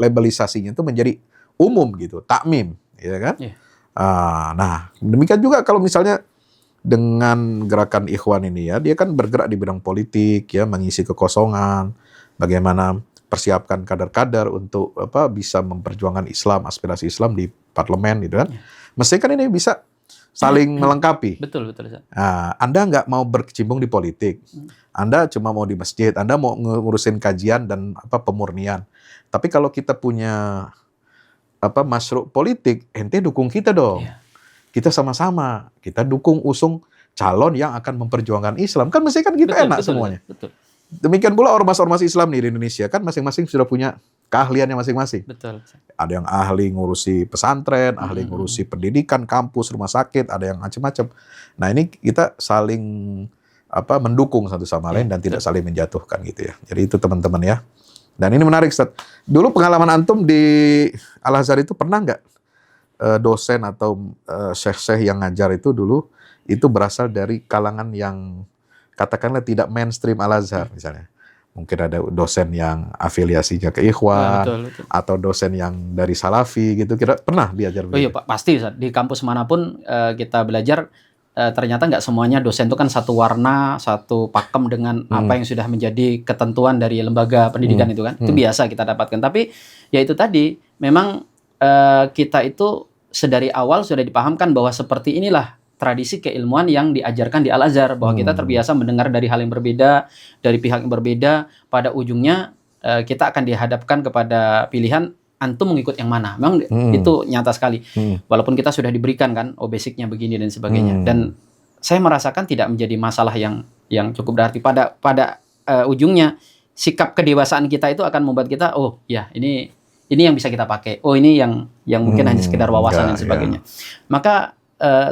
[SPEAKER 2] labelisasinya itu menjadi umum gitu, takmim, ya kan? Nah, demikian juga kalau misalnya dengan gerakan Ikhwan ini ya, dia kan bergerak di bidang politik ya, mengisi kekosongan, bagaimana persiapkan kader-kader untuk bisa memperjuangkan Islam, aspirasi Islam di parlemen gitu kan. Mestinya kan ini bisa saling melengkapi.
[SPEAKER 1] Betul.
[SPEAKER 2] Nah, Anda nggak mau berkecimpung di politik. Anda cuma mau di masjid, Anda mau ngurusin kajian dan pemurnian. Tapi kalau kita punya masyruk politik, ente dukung kita dong. Kita sama-sama, kita dukung usung calon yang akan memperjuangkan Islam. Kan mestinya kan gitu, enak semuanya.
[SPEAKER 1] Betul.
[SPEAKER 2] Demikian pula ormas-ormas Islam nih di Indonesia, kan masing-masing sudah punya keahliannya masing-masing.
[SPEAKER 1] Betul.
[SPEAKER 2] Ada yang ahli ngurusi pesantren, ahli ngurusi pendidikan, kampus, rumah sakit, ada yang macam-macam. Nah ini kita saling mendukung satu sama lain dan tidak saling menjatuhkan gitu ya. Jadi itu teman-teman ya. Dan ini menarik, Ustaz. Dulu pengalaman antum di Al-Azhar itu pernah nggak dosen atau syekh-syekh yang ngajar itu dulu itu berasal dari kalangan yang katakanlah tidak mainstream Al-Azhar misalnya. Mungkin ada dosen yang afiliasinya ke Ikhwan, betul. Atau dosen yang dari Salafi gitu. Kira pernah diajar begitu?
[SPEAKER 1] Oh iya Pak, pasti Ustaz. Di kampus manapun kita belajar, ternyata nggak semuanya dosen itu kan satu warna, satu pakem dengan apa yang sudah menjadi ketentuan dari lembaga pendidikan itu kan. Itu biasa kita dapatkan. Tapi ya itu tadi, memang kita itu sedari awal sudah dipahamkan bahwa seperti inilah tradisi keilmuan yang diajarkan di Al-Azhar, bahwa kita terbiasa mendengar dari hal yang berbeda, dari pihak yang berbeda, pada ujungnya kita akan dihadapkan kepada pilihan antum mengikut yang mana. Memang itu nyata sekali. Walaupun kita sudah diberikan kan, basicnya begini dan sebagainya. Dan saya merasakan tidak menjadi masalah yang cukup berarti. Pada ujungnya sikap kedewasaan kita itu akan membuat kita, oh ya ini yang bisa kita pakai. Oh ini yang mungkin hanya sekedar wawasan dan sebagainya. Maka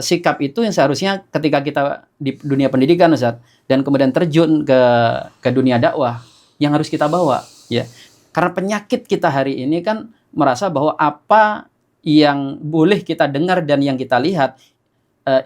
[SPEAKER 1] sikap itu yang seharusnya ketika kita di dunia pendidikan, Ustaz, dan kemudian terjun ke dunia dakwah, yang harus kita bawa, ya. Karena penyakit kita hari ini kan merasa bahwa apa yang boleh kita dengar dan yang kita lihat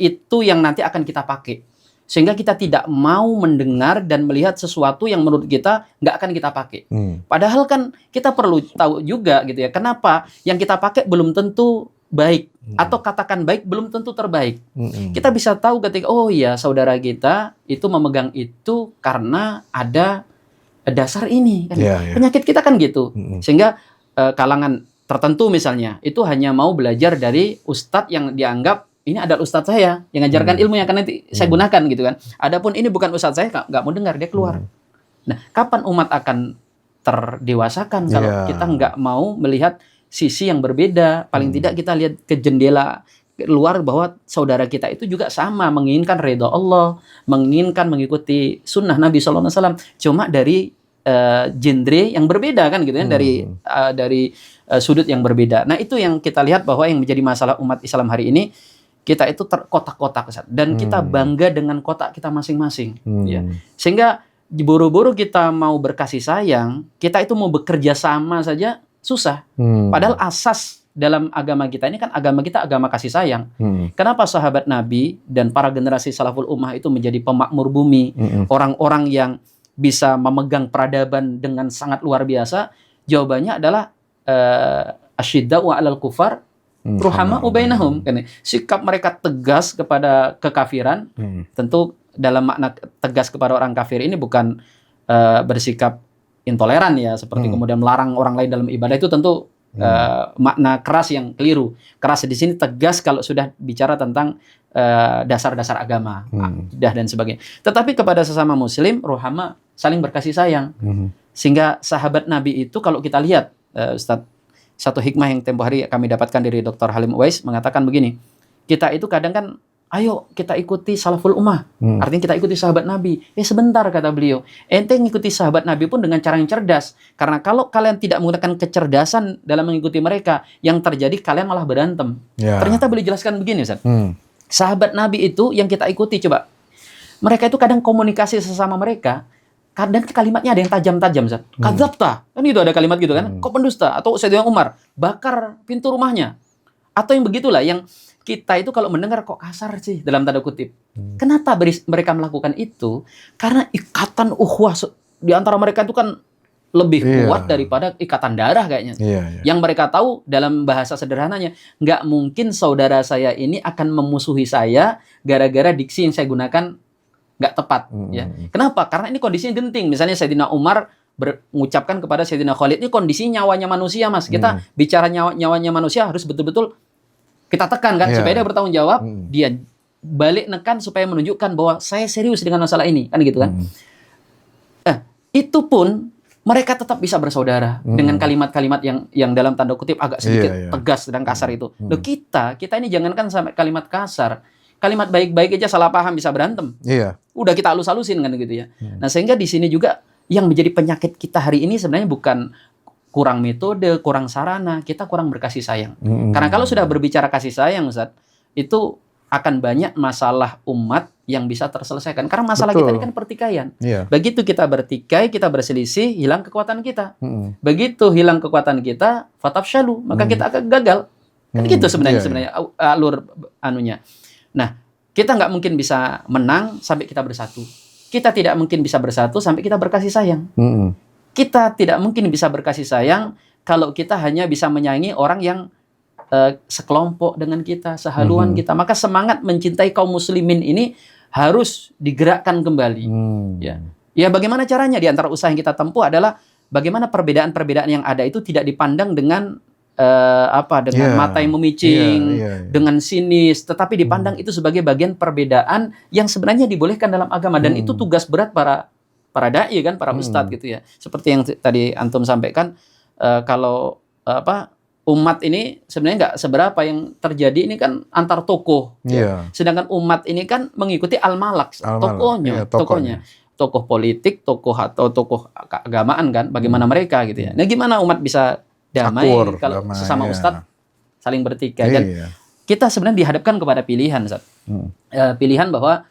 [SPEAKER 1] itu yang nanti akan kita pakai. Sehingga kita tidak mau mendengar dan melihat sesuatu yang menurut kita nggak akan kita pakai. Padahal kan kita perlu tahu juga gitu ya, kenapa yang kita pakai belum tentu baik, atau katakan baik belum tentu terbaik. Kita bisa tahu ketika, oh iya saudara kita itu memegang itu karena ada dasar ini. Kan? Penyakit kita kan gitu. Sehingga kalangan tertentu misalnya, itu hanya mau belajar dari ustadz yang dianggap ini adalah ustadz saya yang ngajarkan ilmu yang akan nanti saya gunakan gitu kan. Adapun ini bukan ustadz saya, nggak mau dengar, dia keluar. Nah, kapan umat akan terdewasakan kalau kita nggak mau melihat sisi yang berbeda? Paling tidak kita lihat ke jendela luar bahwa saudara kita itu juga sama, menginginkan ridha Allah, menginginkan mengikuti sunnah Nabi SAW, cuma dari genre yang berbeda kan gitu ya, dari sudut yang berbeda. Nah, itu yang kita lihat bahwa yang menjadi masalah umat Islam hari ini, kita itu terkotak-kotak dan kita bangga dengan kotak kita masing-masing, ya. Sehingga buru-buru kita mau berkasih sayang, kita itu mau bekerja sama saja susah. Padahal asas dalam agama kita ini kan agama kita agama kasih sayang. Kenapa sahabat Nabi dan para generasi salaful ummah itu menjadi pemakmur bumi, orang-orang yang bisa memegang peradaban dengan sangat luar biasa? Jawabannya adalah asyidda'u 'alal kufar ruhama bainahum. Sikap mereka tegas kepada kekafiran. Tentu dalam makna tegas kepada orang kafir ini bukan bersikap intoleran ya, seperti kemudian melarang orang lain dalam ibadah, itu tentu makna keras yang keliru. Keras di sini tegas kalau sudah bicara tentang dasar-dasar agama, akidah dan sebagainya. Tetapi kepada sesama muslim, ruhama, saling berkasih sayang. Sehingga sahabat Nabi itu kalau kita lihat, Ustaz, satu hikmah yang tempo hari kami dapatkan dari Dr. Halim Uwais mengatakan begini, kita itu kadang kan, ayo kita ikuti salaful ummah, artinya kita ikuti sahabat Nabi. Sebentar, kata beliau, ente ngikuti sahabat Nabi pun dengan cara yang cerdas. Karena kalau kalian tidak menggunakan kecerdasan dalam mengikuti mereka, yang terjadi kalian malah berantem. Ternyata beliau jelaskan begini, Ustaz. Sahabat Nabi itu yang kita ikuti, coba, mereka itu kadang komunikasi sesama mereka, kadang kalimatnya ada yang tajam-tajam, Ustaz. Kadzabta, kan itu ada kalimat gitu kan, kok pendusta, atau Sayyidina Umar bakar pintu rumahnya, atau yang begitulah, yang kita itu kalau mendengar kok kasar sih dalam tanda kutip. Kenapa mereka melakukan itu? Karena ikatan ukhuwah di antara mereka itu kan lebih kuat daripada ikatan darah kayaknya. Yang mereka tahu dalam bahasa sederhananya, nggak mungkin saudara saya ini akan memusuhi saya gara-gara diksi yang saya gunakan nggak tepat. Ya. Kenapa? Karena ini kondisinya genting. Misalnya Sayyidina Umar mengucapkan kepada Sayyidina Khalid, ini kondisi nyawanya manusia, Mas. Kita bicara nyawanya manusia harus betul-betul kita tekan kan, supaya dia bertanggung jawab, dia balik nekan supaya menunjukkan bahwa saya serius dengan masalah ini, kan gitu kan. Itu pun mereka tetap bisa bersaudara dengan kalimat-kalimat yang dalam tanda kutip agak sedikit tegas dan kasar itu. Loh, kita ini jangankan sampai kalimat kasar, kalimat baik-baik aja salah paham bisa berantem. Udah kita halus-halusin kan gitu ya. Nah, sehingga di sini juga yang menjadi penyakit kita hari ini sebenarnya bukan kurang metode, kurang sarana, kita kurang berkasih sayang. Karena kalau sudah berbicara kasih sayang, Ustaz, itu akan banyak masalah umat yang bisa terselesaikan. Karena masalah kita ini kan pertikaian. Begitu kita bertikai, kita berselisih, hilang kekuatan kita. Begitu hilang kekuatan kita, fatafshalu, maka kita akan gagal. Kan gitu sebenarnya alur anunya. Nah, kita nggak mungkin bisa menang sampai kita bersatu. Kita tidak mungkin bisa bersatu sampai kita berkasih sayang. Kita tidak mungkin bisa berkasih sayang kalau kita hanya bisa menyayangi orang yang sekelompok dengan kita, sehaluan kita. Maka semangat mencintai kaum muslimin ini harus digerakkan kembali. Ya, bagaimana caranya? Di antara usaha yang kita tempuh adalah bagaimana perbedaan-perbedaan yang ada itu tidak dipandang dengan mata yang memicing, dengan sinis, tetapi dipandang itu sebagai bagian perbedaan yang sebenarnya dibolehkan dalam agama, dan itu tugas berat para dai kan, para ustadz gitu ya. Seperti yang tadi antum sampaikan, kalau umat ini sebenarnya nggak seberapa, yang terjadi ini kan antar tokoh.
[SPEAKER 2] Iya.
[SPEAKER 1] Sedangkan umat ini kan mengikuti al-malak,
[SPEAKER 2] Iya,
[SPEAKER 1] tokohnya. Tokoh politik, tokoh atau tokoh keagamaan kan, bagaimana mereka gitu ya. Nah, gimana umat bisa damai kalau
[SPEAKER 2] damai,
[SPEAKER 1] sesama
[SPEAKER 2] ya.
[SPEAKER 1] ustadz saling bertikai? Dan kita sebenarnya dihadapkan kepada pilihan, Ustaz. Pilihan bahwa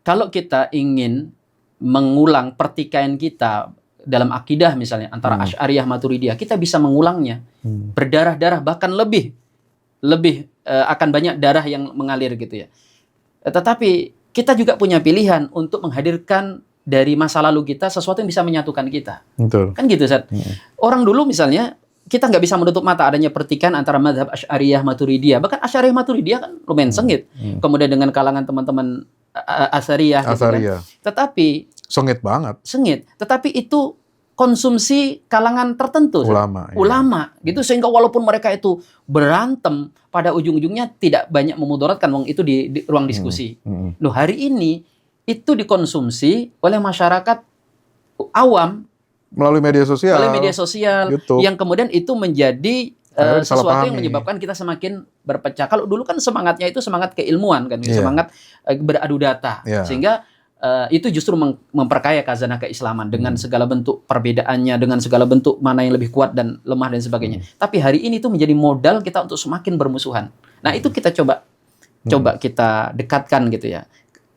[SPEAKER 1] kalau kita ingin mengulang pertikaian kita dalam akidah misalnya antara Asy'ariyah Maturidiyah, kita bisa mengulangnya berdarah-darah, bahkan lebih akan banyak darah yang mengalir gitu ya. Tetapi kita juga punya pilihan untuk menghadirkan dari masa lalu kita sesuatu yang bisa menyatukan kita.
[SPEAKER 2] Betul.
[SPEAKER 1] Kan gitu, Ustaz. Orang dulu misalnya kita nggak bisa menutup mata adanya pertikaian antara mazhab Asy'ariyah Maturidiyah. Bahkan Asy'ariyah Maturidiyah kan lumayan sengit. Kemudian dengan kalangan teman-teman Asy'ariyah gitu kan. Tetapi
[SPEAKER 2] sengit banget.
[SPEAKER 1] Sengit. Tetapi itu konsumsi kalangan tertentu. Ulama gitu, sehingga walaupun mereka itu berantem, pada ujung-ujungnya tidak banyak memudaratkan, wong itu di ruang diskusi. Loh, hari ini itu dikonsumsi oleh masyarakat awam
[SPEAKER 2] melalui media sosial, YouTube,
[SPEAKER 1] yang kemudian itu menjadi sesuatu yang menyebabkan kita semakin berpecah. Kalau dulu kan semangatnya itu semangat keilmuan kan, semangat beradu data, sehingga itu justru memperkaya khazanah keislaman dengan segala bentuk perbedaannya, dengan segala bentuk mana yang lebih kuat dan lemah dan sebagainya. Tapi hari ini itu menjadi modal kita untuk semakin bermusuhan. Nah, itu kita coba kita dekatkan gitu ya.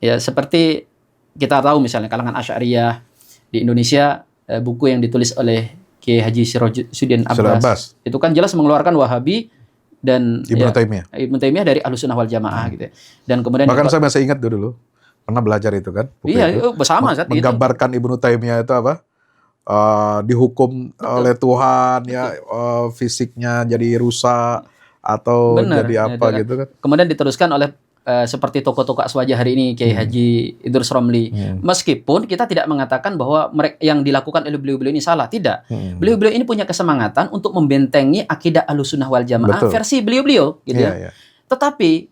[SPEAKER 1] Ya, seperti kita tahu misalnya kalangan Asy'ariyah di Indonesia, buku yang ditulis oleh Kiai Haji Sirajuddin Abbas itu kan jelas mengeluarkan Wahabi dan Ibnu Taimiyah dari Ahlussunnah wal Jamaah gitu ya. Dan kemudian
[SPEAKER 2] bahkan saya masih ingat dulu pernah belajar itu kan.
[SPEAKER 1] Iya, bersama saat
[SPEAKER 2] menggambarkan Ibnu Taimiyah itu apa? Dihukum oleh Tuhan ya, fisiknya jadi rusak atau jadi apa gitu kan.
[SPEAKER 1] Kemudian diteruskan oleh seperti tokoh-tokoh aswaja hari ini, Kiai Haji Idrus Romli. Meskipun kita tidak mengatakan bahwa yang dilakukan oleh beliau-beliau ini salah, tidak. Beliau-beliau ini punya kesemangatan untuk membentengi akidah Ahlussunnah wal Jamaah versi beliau-beliau gitu ya. Tetapi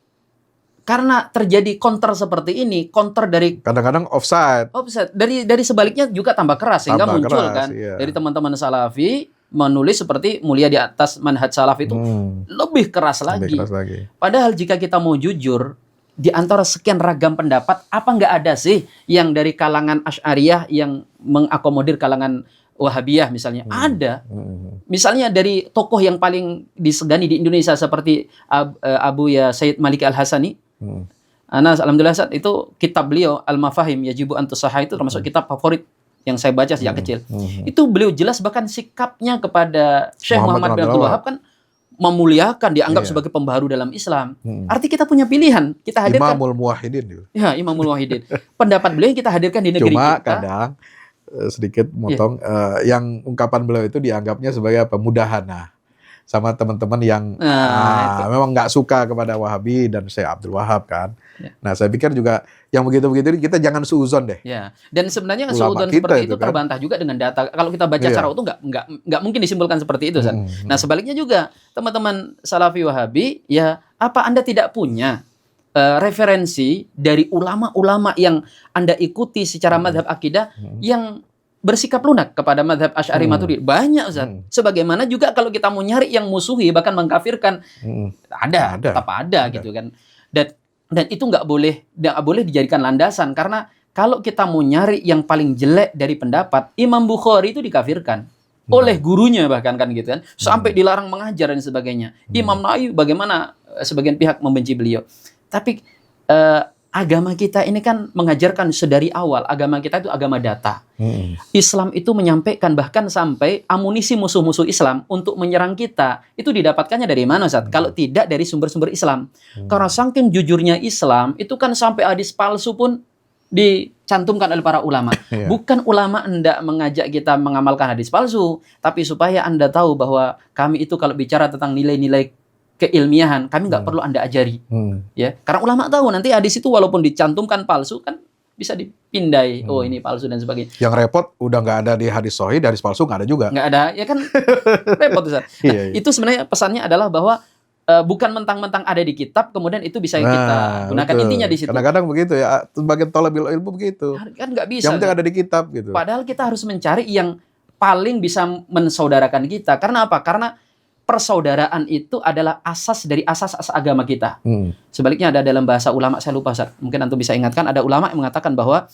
[SPEAKER 1] karena terjadi counter seperti ini, counter dari
[SPEAKER 2] kadang-kadang offside.
[SPEAKER 1] Dari sebaliknya juga tambah keras, sehingga muncul kan dari teman-teman Salafi menulis seperti mulia di atas manhaj salaf itu lebih keras lagi. Padahal jika kita mau jujur, di antara sekian ragam pendapat, apa nggak ada sih yang dari kalangan Asy'ariyah yang mengakomodir kalangan Wahabiyah misalnya? Ada. Misalnya dari tokoh yang paling disegani di Indonesia seperti Abu ya Sayyid Malik Al-Hasani. Alhamdulillah saat itu kitab beliau Al-Mafahim Yajibu an Tusahha itu termasuk kitab favorit yang saya baca sejak kecil. Itu beliau jelas, bahkan sikapnya kepada Syekh Muhammad bin Abdul Wahab kan memuliakan, dianggap sebagai pembaharu dalam Islam. Arti kita punya pilihan, kita hadirkan
[SPEAKER 2] Imamul Muwahhidin.
[SPEAKER 1] Ya, Imamul Muwahhidin. Pendapat beliau yang kita hadirkan di negeri
[SPEAKER 2] kita. Cuma
[SPEAKER 1] kita.
[SPEAKER 2] Kadang sedikit motong, yang ungkapan beliau itu dianggapnya sebagai mudahana sama teman-teman yang memang nggak suka kepada Wahabi dan Syekh Abdul Wahab kan. Nah, saya pikir juga yang begitu-begitu kita jangan suuzon deh.
[SPEAKER 1] Ya. Dan sebenarnya suuzon seperti itu kan terbantah juga dengan data. Kalau kita baca secara utuh nggak mungkin disimpulkan seperti itu, Nah, sebaliknya juga teman-teman Salafi Wahabi, ya apa Anda tidak punya referensi dari ulama-ulama yang Anda ikuti secara madhab akidah yang bersikap lunak kepada madhab Asy'ari Maturidi? Banyak, Ustaz. Sebagaimana juga kalau kita mau nyari yang musuhi bahkan mengkafirkan, tetap ada gitu kan. Dan itu nggak boleh dijadikan landasan, karena kalau kita mau nyari yang paling jelek dari pendapat, Imam Bukhari itu dikafirkan oleh gurunya bahkan kan gitu kan, sampai dilarang mengajar dan sebagainya. Imam Nawawi bagaimana sebagian pihak membenci beliau. Tapi agama kita ini kan mengajarkan sedari awal, agama kita itu agama data. Islam itu menyampaikan bahkan sampai amunisi musuh-musuh Islam untuk menyerang kita, itu didapatkannya dari mana, Ustaz? Kalau tidak dari sumber-sumber Islam. Karena saking jujurnya Islam, itu kan sampai hadis palsu pun dicantumkan oleh para ulama. Bukan ulama hendak mengajak kita mengamalkan hadis palsu, tapi supaya Anda tahu bahwa kami itu kalau bicara tentang nilai-nilai keilmiahan, kami nggak perlu Anda ajari. Ya, karena ulama tahu nanti hadis itu walaupun dicantumkan palsu kan bisa dipindai. Oh, ini palsu dan sebagainya.
[SPEAKER 2] Yang repot udah nggak ada di hadis sahih, di hadis palsu nggak ada juga. Nggak
[SPEAKER 1] ada, ya kan repot, Ustaz. Nah, itu sebenarnya pesannya adalah bahwa bukan mentang-mentang ada di kitab kemudian itu bisa kita gunakan. Intinya di situ. Kadang-kadang begitu ya, sebagian thalabul ilmu begitu. Kan nggak bisa. Yang penting ada di kitab gitu. Padahal kita harus mencari yang paling bisa mensaudarakan kita. Karena apa? Karena persaudaraan itu adalah asas dari asas-asas agama kita. Sebaliknya ada dalam bahasa ulama, saya lupa Ustaz. Mungkin antum bisa ingatkan, ada ulama yang mengatakan bahwa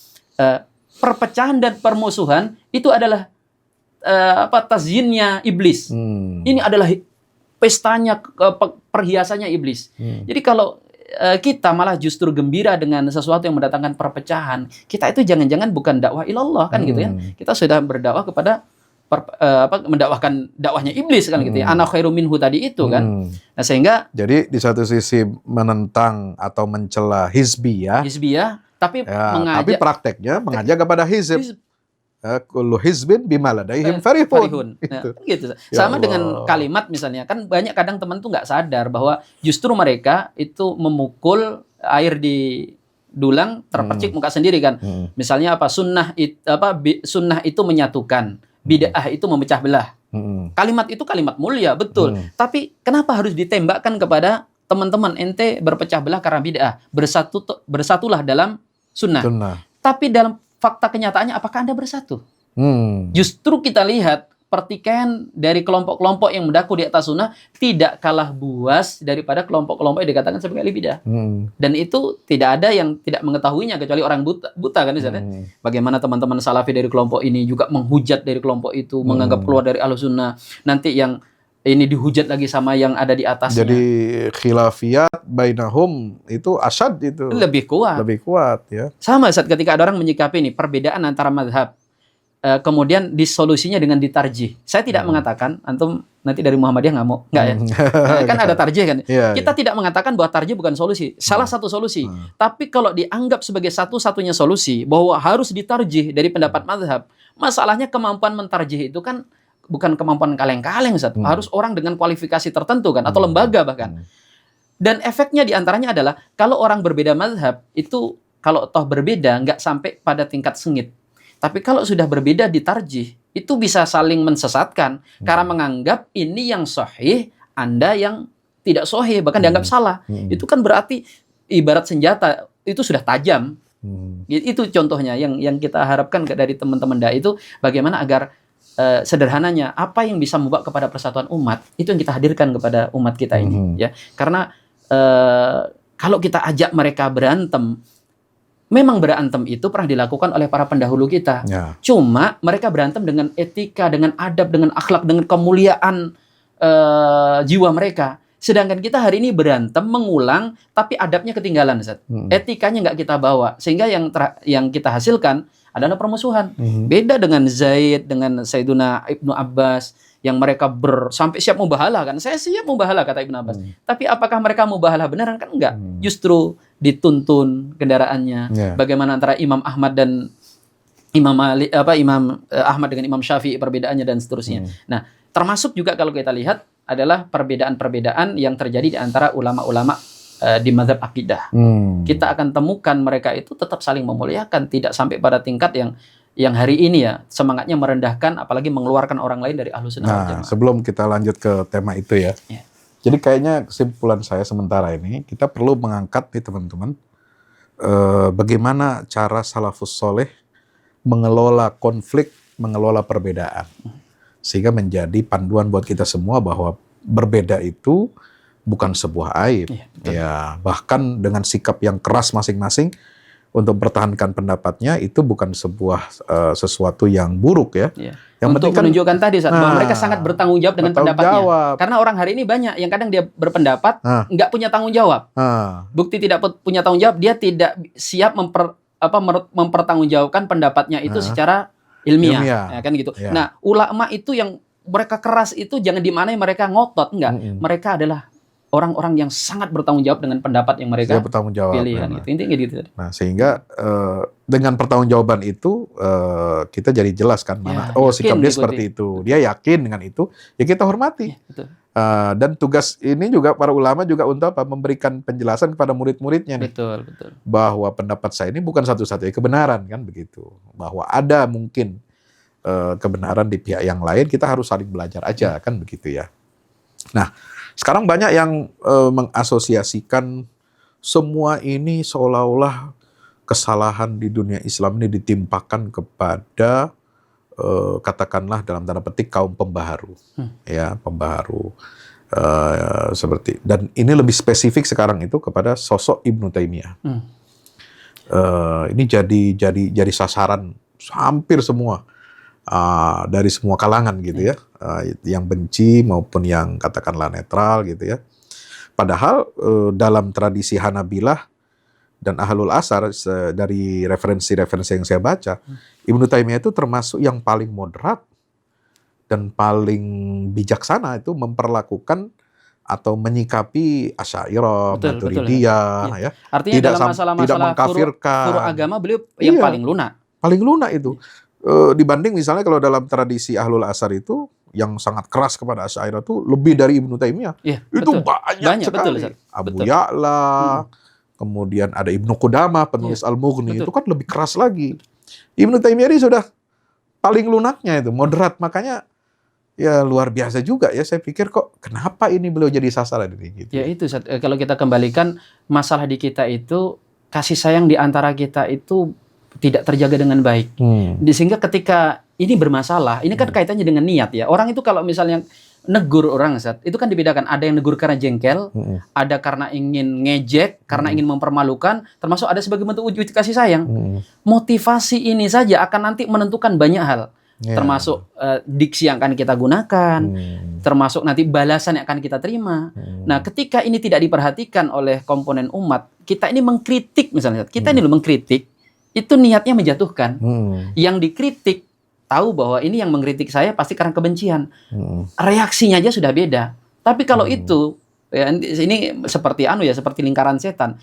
[SPEAKER 1] perpecahan dan permusuhan itu adalah tazyinnya iblis. Ini adalah pestanya, perhiasannya iblis. Jadi kalau kita malah justru gembira dengan sesuatu yang mendatangkan perpecahan, kita itu jangan-jangan bukan dakwah ilallah kan gitu ya. Kita sudah berdakwah kepada mendakwahkan dakwahnya iblis kan gitu ya. Ana khairu minhu tadi itu kan. Nah, sehingga
[SPEAKER 2] jadi di satu sisi menentang atau mencela hizbiyah,
[SPEAKER 1] tapi
[SPEAKER 2] tapi prakteknya mengajak kepada hizb. Kullu hizbin bima ladaihim farihun.
[SPEAKER 1] Nah, gitu. Sama dengan kalimat misalnya, kan banyak kadang teman tuh nggak sadar bahwa justru mereka itu memukul air di dulang terpercik muka sendiri kan. Misalnya sunnah itu menyatukan, bid'ah itu memecah belah. Kalimat itu kalimat mulia, betul. Tapi kenapa harus ditembakkan kepada teman-teman ente berpecah belah karena bid'ah? Bersatulah dalam sunnah. Tapi dalam fakta kenyataannya, apakah Anda bersatu? Justru kita lihat pertikaian dari kelompok-kelompok yang mendaku di atas sunnah tidak kalah buas daripada kelompok-kelompok yang dikatakan sebagai ahli bidah. Dan itu tidak ada yang tidak mengetahuinya kecuali orang buta kan misalnya. Bagaimana teman-teman salafi dari kelompok ini juga menghujat dari kelompok itu, menganggap keluar dari ahlu sunnah. Nanti yang ini dihujat lagi sama yang ada di atasnya.
[SPEAKER 2] Jadi khilafiyat bainahum itu asyad itu.
[SPEAKER 1] Lebih kuat ya. Sama saat ketika ada orang menyikapi ini perbedaan antara mazhab, kemudian disolusinya dengan ditarjih. Saya tidak mengatakan antum nanti dari Muhammadiyah nggak ya. Kan ada tarjih kan. Kita tidak mengatakan bahwa tarjih bukan solusi. Salah satu solusi. Tapi kalau dianggap sebagai satu-satunya solusi bahwa harus ditarjih dari pendapat mazhab, masalahnya kemampuan mentarjih itu kan bukan kemampuan kaleng-kaleng, Ustaz. Harus orang dengan kualifikasi tertentu kan, atau lembaga bahkan. Dan efeknya diantaranya adalah kalau orang berbeda mazhab itu kalau toh berbeda nggak sampai pada tingkat sengit. Tapi kalau sudah berbeda di tarjih itu bisa saling mensesatkan karena menganggap ini yang sahih, Anda yang tidak sahih, bahkan dianggap salah. Itu kan berarti ibarat senjata itu sudah tajam. Itu contohnya yang kita harapkan dari teman-teman dai itu bagaimana agar sederhananya apa yang bisa membawa kepada persatuan umat itu yang kita hadirkan kepada umat kita ini ya, karena kalau kita ajak mereka berantem, memang berantem itu pernah dilakukan oleh para pendahulu kita, cuma mereka berantem dengan etika, dengan adab, dengan akhlak, dengan kemuliaan jiwa mereka. Sedangkan kita hari ini berantem, mengulang, tapi adabnya ketinggalan, Ustaz. Etikanya nggak kita bawa, sehingga yang kita hasilkan adalah permusuhan. Beda dengan Zaid, dengan Sayyiduna Ibnu Abbas, yang mereka sampai siap mubahalah kan. Saya siap mubahalah, kata Ibnu Abbas. Tapi apakah mereka mubahalah beneran? Kan enggak. Justru dituntun kendaraannya. Bagaimana antara Imam Ahmad dan Imam Ahmad dengan Imam Syafi'i perbedaannya dan seterusnya. Nah, termasuk juga kalau kita lihat adalah perbedaan-perbedaan yang terjadi di antara ulama-ulama di mazhab akidah. Kita akan temukan mereka itu tetap saling memuliakan, tidak sampai pada tingkat yang hari ini ya semangatnya merendahkan, apalagi mengeluarkan orang lain dari ahlu sunnah wal jamaah.
[SPEAKER 2] Sebelum kita lanjut ke tema itu ya. Jadi kayaknya kesimpulan saya sementara ini kita perlu mengangkat nih teman-teman, bagaimana cara salafus soleh mengelola konflik, mengelola perbedaan, sehingga menjadi panduan buat kita semua bahwa berbeda itu bukan sebuah aib, bahkan dengan sikap yang keras masing-masing untuk mempertahankan pendapatnya itu bukan sebuah sesuatu yang buruk ya. Yang
[SPEAKER 1] untuk
[SPEAKER 2] penting
[SPEAKER 1] menunjukkan tadi bahwa mereka sangat bertanggung jawab dengan pendapatnya. Karena orang hari ini banyak yang kadang dia berpendapat nggak punya tanggung jawab. Bukti tidak punya tanggung jawab, dia tidak siap mempertanggungjawabkan pendapatnya itu secara ilmiah. Ya, kan gitu. Nah, ulama itu yang mereka keras itu jangan dimaknai mereka ngotot, enggak. Mereka adalah orang-orang yang sangat bertanggung jawab dengan pendapat yang mereka pilih kan gitu. Intinya gitu. Nah,
[SPEAKER 2] sehingga dengan pertanggungjawaban itu kita jadi jelas kan mana sikap dia seperti itu. Dia yakin dengan itu, ya kita hormati.
[SPEAKER 1] Betul.
[SPEAKER 2] Dan tugas ini juga para ulama juga untuk memberikan penjelasan kepada murid-muridnya nih.
[SPEAKER 1] Betul.
[SPEAKER 2] Bahwa pendapat saya ini bukan satu-satunya kebenaran kan begitu. Bahwa ada mungkin kebenaran di pihak yang lain, kita harus saling belajar aja kan begitu ya. Nah, sekarang banyak yang mengasosiasikan semua ini seolah-olah kesalahan di dunia Islam ini ditimpakan kepada katakanlah dalam tanda petik kaum pembaharu, ya pembaharu. Seperti, dan ini lebih spesifik sekarang itu kepada sosok Ibnu Taimiyah. Ini jadi sasaran hampir semua, dari semua kalangan gitu ya, yang benci maupun yang katakanlah netral gitu ya. Padahal dalam tradisi Hanabilah dan Ahlul Asar, dari referensi-referensi yang saya baca, Ibnu Taimiyah itu termasuk yang paling moderat dan paling bijaksana itu memperlakukan atau menyikapi Asy'ariyah, Maturidiyah, ya.
[SPEAKER 1] Artinya dalam masalah-masalah
[SPEAKER 2] mengkafirkan.
[SPEAKER 1] furu agama beliau yang paling lunak.
[SPEAKER 2] Paling lunak itu. Dibanding misalnya kalau dalam tradisi Ahlul Asar itu yang sangat keras kepada Asy'ariyah itu lebih dari Ibnu Taimiyah. Itu banyak sekali. Abu Ya'la, kemudian ada Ibnu Qudamah, penulis Al-Mughni, itu kan lebih keras lagi. Ibnu Taimiyah ini sudah paling lunaknya itu, moderat. Makanya ya luar biasa juga ya, saya pikir kok kenapa ini beliau jadi sasaran ini gitu.
[SPEAKER 1] Ya itu, kalau kita kembalikan masalah di kita itu, kasih sayang di antara kita itu tidak terjaga dengan baik. Sehingga ketika ini bermasalah, ini kan kaitannya dengan niat ya. Orang itu kalau misalnya negur orang, itu kan dibedakan. Ada yang negur karena jengkel, ada karena ingin ngejek, karena ingin mempermalukan, termasuk ada sebagai bentuk wujud kasih sayang. Motivasi ini saja akan nanti menentukan banyak hal. Termasuk diksi yang akan kita gunakan, termasuk nanti balasan yang akan kita terima. Nah, ketika ini tidak diperhatikan oleh komponen umat, kita ini mengkritik misalnya, kita ini loh mengkritik, itu niatnya menjatuhkan. Yang dikritik tahu bahwa ini yang mengkritik saya pasti karena kebencian. Reaksinya aja sudah beda. Tapi kalau itu, ya, ini seperti seperti lingkaran setan.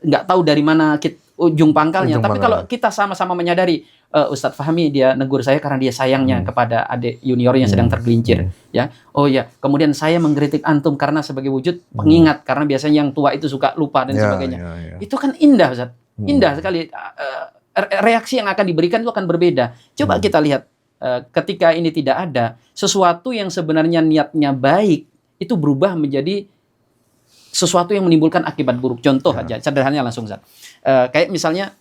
[SPEAKER 1] Nggak tahu dari mana ujung pangkalnya. Tapi kalau kita sama-sama menyadari, Ustadz Fahmi dia negur saya karena dia sayangnya kepada adik juniornya yang sedang tergelincir, ya. Oh ya, kemudian saya mengkritik antum karena sebagai wujud pengingat, karena biasanya yang tua itu suka lupa dan sebagainya. Itu kan indah, Ustadz. Indah sekali. Reaksi yang akan diberikan itu akan berbeda. Coba kita lihat, ketika ini tidak ada, sesuatu yang sebenarnya niatnya baik itu berubah menjadi sesuatu yang menimbulkan akibat buruk. Contoh aja, sederhananya langsung, Ustadz. Kayak misalnya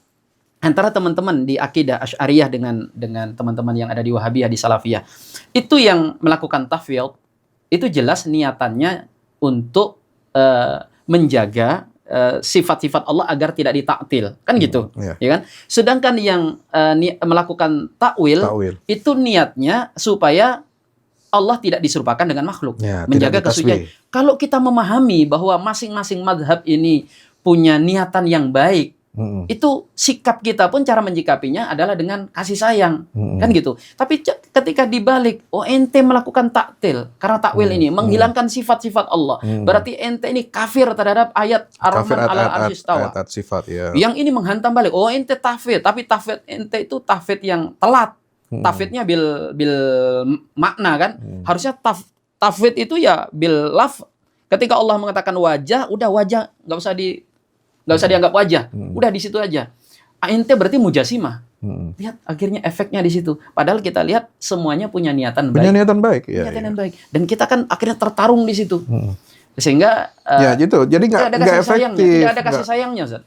[SPEAKER 1] antara teman-teman di akidah Asy'ariyah dengan teman-teman yang ada di Wahabiyah, di Salafiyah, itu yang melakukan tafwid itu jelas niatannya untuk menjaga sifat-sifat Allah agar tidak ditaktil, kan gitu, ya kan? Sedangkan yang melakukan takwil itu niatnya supaya Allah tidak diserupakan dengan makhluk, menjaga kesucian. Kalau kita memahami bahwa masing-masing madhab ini punya niatan yang baik, itu sikap kita pun cara menyikapinya adalah dengan kasih sayang, kan gitu. Tapi ketika dibalik, ente melakukan taktil karena takwil ini menghilangkan sifat-sifat Allah, berarti ente ini kafir terhadap ayat Ar-Rahman ala arsy istawa. Yang ini menghantam balik, ente tafwid, tapi tafwid ente itu tafwid yang telat. Tafwidnya bil makna kan. Harusnya tafwid itu ya bil laf. Ketika Allah mengatakan wajah, udah wajah nggak usah dianggap wajah, udah di situ aja. Ente berarti mujasimah. Lihat akhirnya efeknya di situ. Padahal kita lihat semuanya punya niatan baik.
[SPEAKER 2] Punya niatan baik,
[SPEAKER 1] niatan baik. Dan kita kan akhirnya tertarung di situ. Sehingga
[SPEAKER 2] ya gitu. Jadi nggak efektif.
[SPEAKER 1] Tidak ada kasih sayangnya, Ustaz.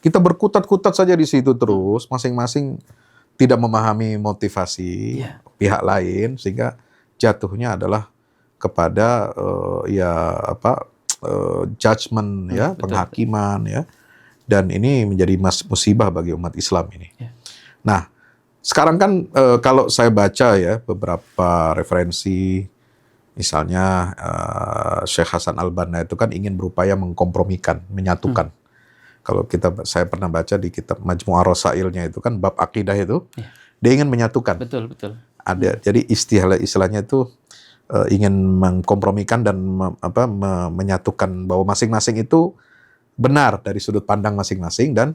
[SPEAKER 2] Kita berkutat-kutat saja di situ terus, masing-masing tidak memahami motivasi pihak lain, sehingga jatuhnya adalah kepada judgment, penghakiman, ya. Dan ini menjadi musibah bagi umat Islam ini. Nah, sekarang kan kalau saya baca ya beberapa referensi, misalnya Syekh Hasan Al-Banna itu kan ingin berupaya mengkompromikan, menyatukan. Kalau saya pernah baca di kitab Majmu'ah Rasailnya itu kan bab akidah itu, dia ingin menyatukan.
[SPEAKER 1] Betul.
[SPEAKER 2] Ada, jadi istilahnya itu ingin mengkompromikan dan menyatukan bahwa masing-masing itu benar dari sudut pandang masing-masing dan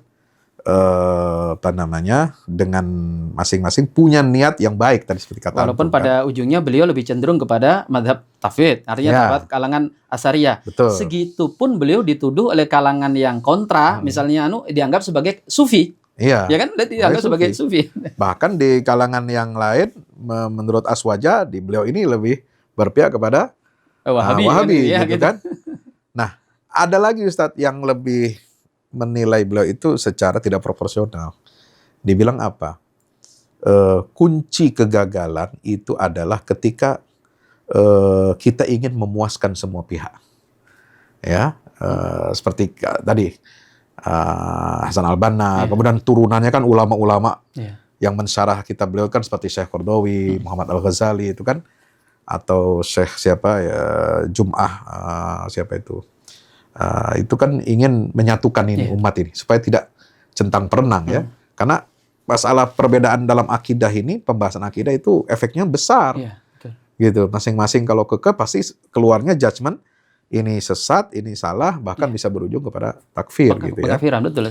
[SPEAKER 2] dengan masing-masing punya niat yang baik tadi seperti kata.
[SPEAKER 1] Walaupun pada ujungnya beliau lebih cenderung kepada mazhab tafwid, artinya kalangan Asy'ariyah. Segitupun beliau dituduh oleh kalangan yang kontra, misalnya dianggap sebagai sufi. Ya kan, dianggap sebagai sufi.
[SPEAKER 2] Bahkan di kalangan yang lain, menurut Aswaja, di beliau ini lebih berpihak kepada Wahabi, gitu kan. Nah, ada lagi Ustadz yang lebih menilai beliau itu secara tidak proporsional. Dibilang apa? kunci kegagalan itu adalah ketika kita ingin memuaskan semua pihak. Ya, seperti tadi Hasan al-Banna, kemudian turunannya kan ulama-ulama yang mensyarah kitab beliau kan seperti Syekh Qardawi, Muhammad Al-Ghazali itu kan, atau Syekh siapa ya, Jum'ah, siapa itu kan ingin menyatukan ini umat ini supaya tidak centang perenang ya, karena masalah perbedaan dalam akidah ini, pembahasan akidah itu efeknya besar, gitu. Masing-masing kalau kekeh pasti keluarnya judgement. Ini sesat, ini salah, bahkan bisa berujung kepada takfir gitu ya.
[SPEAKER 1] Takfiran, betul.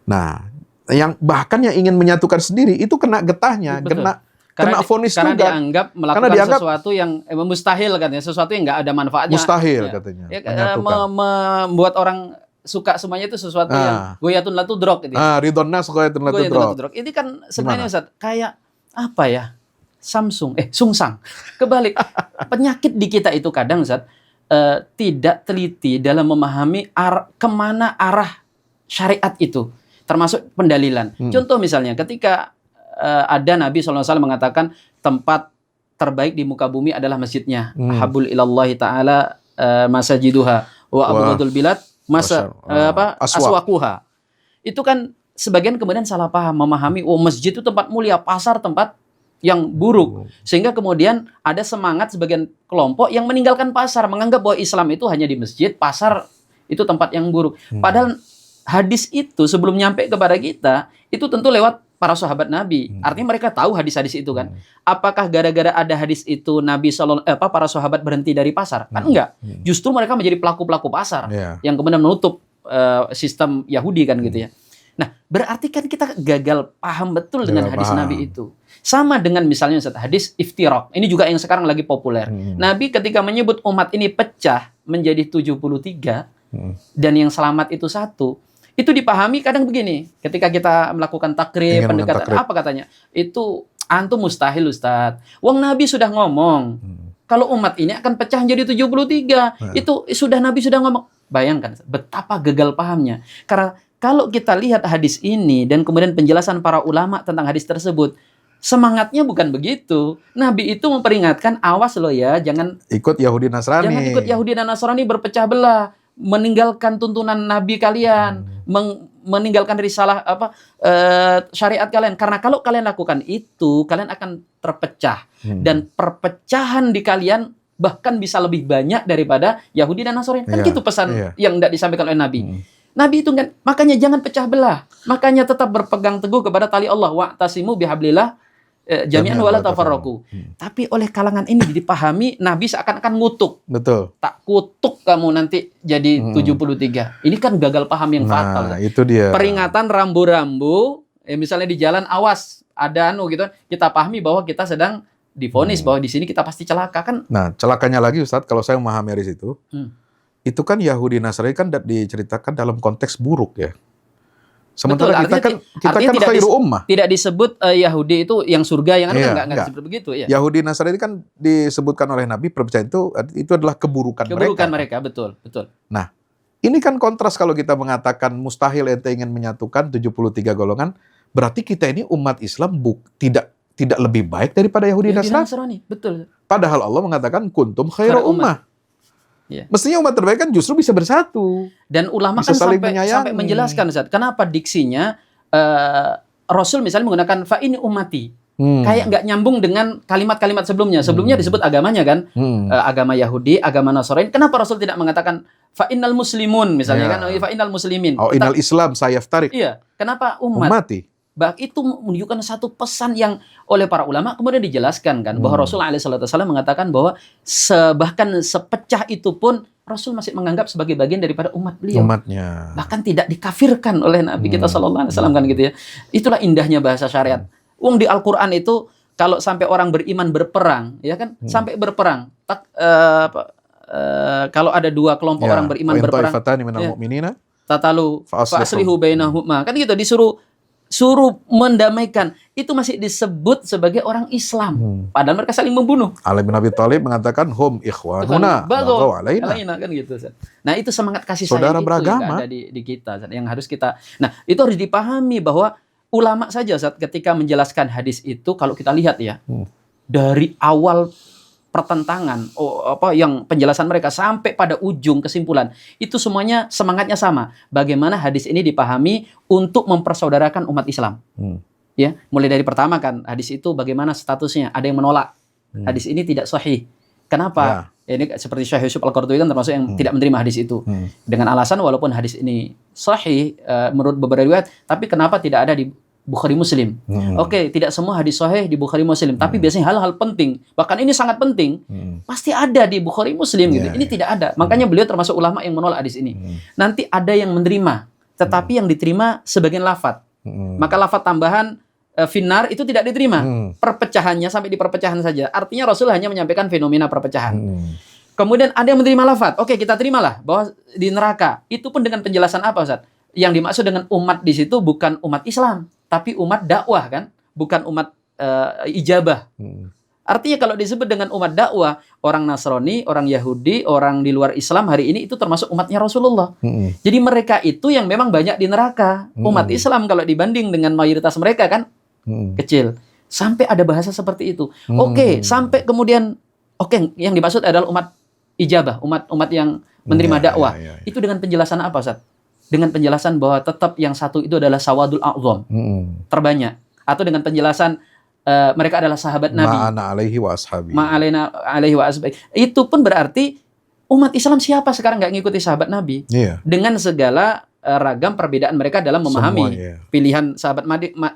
[SPEAKER 2] Nah, yang bahkan yang ingin menyatukan sendiri itu kena getahnya, kena vonis juga.
[SPEAKER 1] Karena dianggap melakukan sesuatu yang mustahil katanya, sesuatu yang nggak ada manfaatnya.
[SPEAKER 2] Mustahil katanya.
[SPEAKER 1] Membuat orang suka semuanya itu sesuatu yang goyatun la tudrok gitu.
[SPEAKER 2] Ridhon nas goyatun la tudrok.
[SPEAKER 1] Ini kan sebenarnya Ustaz, kayak apa ya? Sungsang. Kebalik. Penyakit di kita itu kadang Ustaz, tidak teliti dalam memahami kemana arah syariat itu, termasuk pendalilan. Contoh misalnya, ketika ada Nabi SAW mengatakan tempat terbaik di muka bumi adalah masjidnya. Habul ilallahi ta'ala masajiduha wa abghadul bilad aswaquha. Itu kan sebagian kemudian salah paham, memahami masjid itu tempat mulia, pasar tempat yang buruk, sehingga kemudian ada semangat sebagian kelompok yang meninggalkan pasar, menganggap bahwa Islam itu hanya di masjid, pasar itu tempat yang buruk. Padahal hadis itu sebelum nyampe kepada kita itu tentu lewat para sahabat Nabi. Artinya mereka tahu hadis-hadis itu kan. Apakah gara-gara ada hadis itu Nabi para sahabat berhenti dari pasar? Kan enggak. Justru mereka menjadi pelaku-pelaku pasar yang kemudian menutup sistem Yahudi kan gitu ya. Nah, berarti kan kita gagal paham betul dengan hadis Nabi itu. Sama dengan misalnya hadis iftiraq. Ini juga yang sekarang lagi populer. Nabi ketika menyebut umat ini pecah menjadi 73 dan yang selamat itu satu, itu dipahami kadang begini. Ketika kita melakukan takrib, pendekatan, apa katanya? Itu antum mustahil Ustaz. Wong Nabi sudah ngomong kalau umat ini akan pecah menjadi 73. Itu sudah Nabi sudah ngomong. Bayangkan betapa gagal pahamnya. Karena kalau kita lihat hadis ini dan kemudian penjelasan para ulama tentang hadis tersebut, semangatnya bukan begitu. Nabi itu memperingatkan, awas loh ya, jangan ikut Yahudi Nasrani. Jangan ikut Yahudi dan Nasrani berpecah belah, meninggalkan tuntunan Nabi kalian, meninggalkan risalah syariat kalian. Karena kalau kalian lakukan itu, kalian akan terpecah. Dan perpecahan di kalian bahkan bisa lebih banyak daripada Yahudi dan Nasrani. Kan gitu pesan yang tidak disampaikan oleh Nabi. Nabi itu kan, makanya jangan pecah belah. Makanya tetap berpegang teguh kepada tali Allah. Wa'tasimu bihablillah jami'an wala tafarraqu. Tapi oleh kalangan ini dipahami Nabi seakan-akan ngutuk. Betul. Tak kutuk kamu nanti jadi 73. Ini kan gagal paham yang fatal. Nah, itu dia. Peringatan rambu-rambu, misalnya di jalan awas ada gitu, kita pahami bahwa kita sedang divonis bahwa di sini kita pasti celaka kan. Nah, celakanya lagi Ustadz, kalau saya memahami dari situ, itu kan Yahudi Nasrani kan diceritakan dalam konteks buruk ya. Sementara betul, kita kan khairu ummah. Tidak disebut Yahudi itu yang surga, yang enggak disebut begitu ya. Yahudi Nasrani kan disebutkan oleh Nabi, perpecahan itu adalah keburukan mereka. Betul. Nah, ini kan kontras kalau kita mengatakan mustahil ente ingin menyatukan 73 golongan, berarti kita ini umat Islam tidak lebih baik daripada Yahudi Nasrani. Betul. Padahal Allah mengatakan kuntum khairu ummah. Mestinya umat terbaik kan justru bisa bersatu. Dan ulama bisa kan sampai menjelaskan Ustaz, kenapa diksinya Rasul misalnya menggunakan fa ini ummati. Kayak nggak nyambung dengan kalimat-kalimat sebelumnya. Sebelumnya disebut agamanya kan, agama Yahudi, agama Nasrani. Kenapa Rasul tidak mengatakan fa innal muslimun misalnya kan, fa innal muslimin. Innal Islam sayaftarik. Iya. Kenapa ummati? Itu menunjukkan satu pesan yang oleh para ulama kemudian dijelaskan kan, bahwa Rasulullah SAW mengatakan bahwa bahkan sepecah itu pun Rasul masih menganggap sebagai bagian daripada umat beliau. Umatnya. Bahkan tidak dikafirkan oleh Nabi kita SAW kan gitu ya. Itulah indahnya bahasa syariat. Wong di Al-Quran itu kalau sampai orang beriman berperang, ya kan, sampai berperang. Kalau ada dua kelompok orang beriman berperang, tatalu fa'aslihu bainahuma, kan gitu, suruh mendamaikan, itu masih disebut sebagai orang Islam. Padahal mereka saling membunuh. Ali bin Abi Thalib mengatakan hum ikhwanuna baghaw alaina kan gitu. Nah, itu semangat kasih sayang itu yang ada di kita, yang harus kita. Nah, itu harus dipahami bahwa ulama saja Ustaz, ketika menjelaskan hadis itu, kalau kita lihat ya, dari awal pertentangan, yang penjelasan mereka sampai pada ujung kesimpulan, itu semuanya semangatnya sama. Bagaimana hadis ini dipahami untuk mempersaudarakan umat Islam. Ya, mulai dari pertama kan, hadis itu bagaimana statusnya? Ada yang menolak. Hadis ini tidak sahih. Kenapa? Ini seperti Syekh Yusuf Al-Qaradawi kan termasuk yang tidak menerima hadis itu. Dengan alasan walaupun hadis ini sahih menurut beberapa riwayat, tapi kenapa tidak ada di Bukhari Muslim? Oke, tidak semua hadis sahih di Bukhari Muslim, tapi biasanya hal-hal penting, bahkan ini sangat penting, pasti ada di Bukhari Muslim gitu. Ini tidak ada. Makanya beliau termasuk ulama yang menolak hadis ini. Nanti ada yang menerima, tetapi yang diterima sebagian lafaz. Maka lafaz tambahan finar itu tidak diterima. Perpecahannya sampai di perpecahan saja. Artinya Rasul hanya menyampaikan fenomena perpecahan. Kemudian ada yang menerima lafaz. Oke, kita terimalah bahwa di neraka. Itu pun dengan penjelasan apa, Ustaz? Yang dimaksud dengan umat di situ bukan umat Islam, tapi umat dakwah kan, bukan umat ijabah. Artinya kalau disebut dengan umat dakwah, orang Nasrani, orang Yahudi, orang di luar Islam hari ini itu termasuk umatnya Rasulullah. Jadi mereka itu yang memang banyak di neraka. Umat Islam kalau dibanding dengan mayoritas mereka kan kecil. Sampai ada bahasa seperti itu. Oke, sampai kemudian yang dimaksud adalah umat ijabah, umat yang menerima dakwah. Itu dengan penjelasan apa, Ustaz? Dengan penjelasan bahwa tetap yang satu itu adalah sawadul a'zam, terbanyak, atau dengan penjelasan mereka adalah sahabat Nabi.
[SPEAKER 2] Ma'ana alaihi wa ashabi.
[SPEAKER 1] Ma'alaina alaihi wa ashabi. Itu pun berarti umat Islam siapa sekarang nggak ngikuti sahabat Nabi? Dengan segala ragam perbedaan mereka dalam memahami pilihan sahabat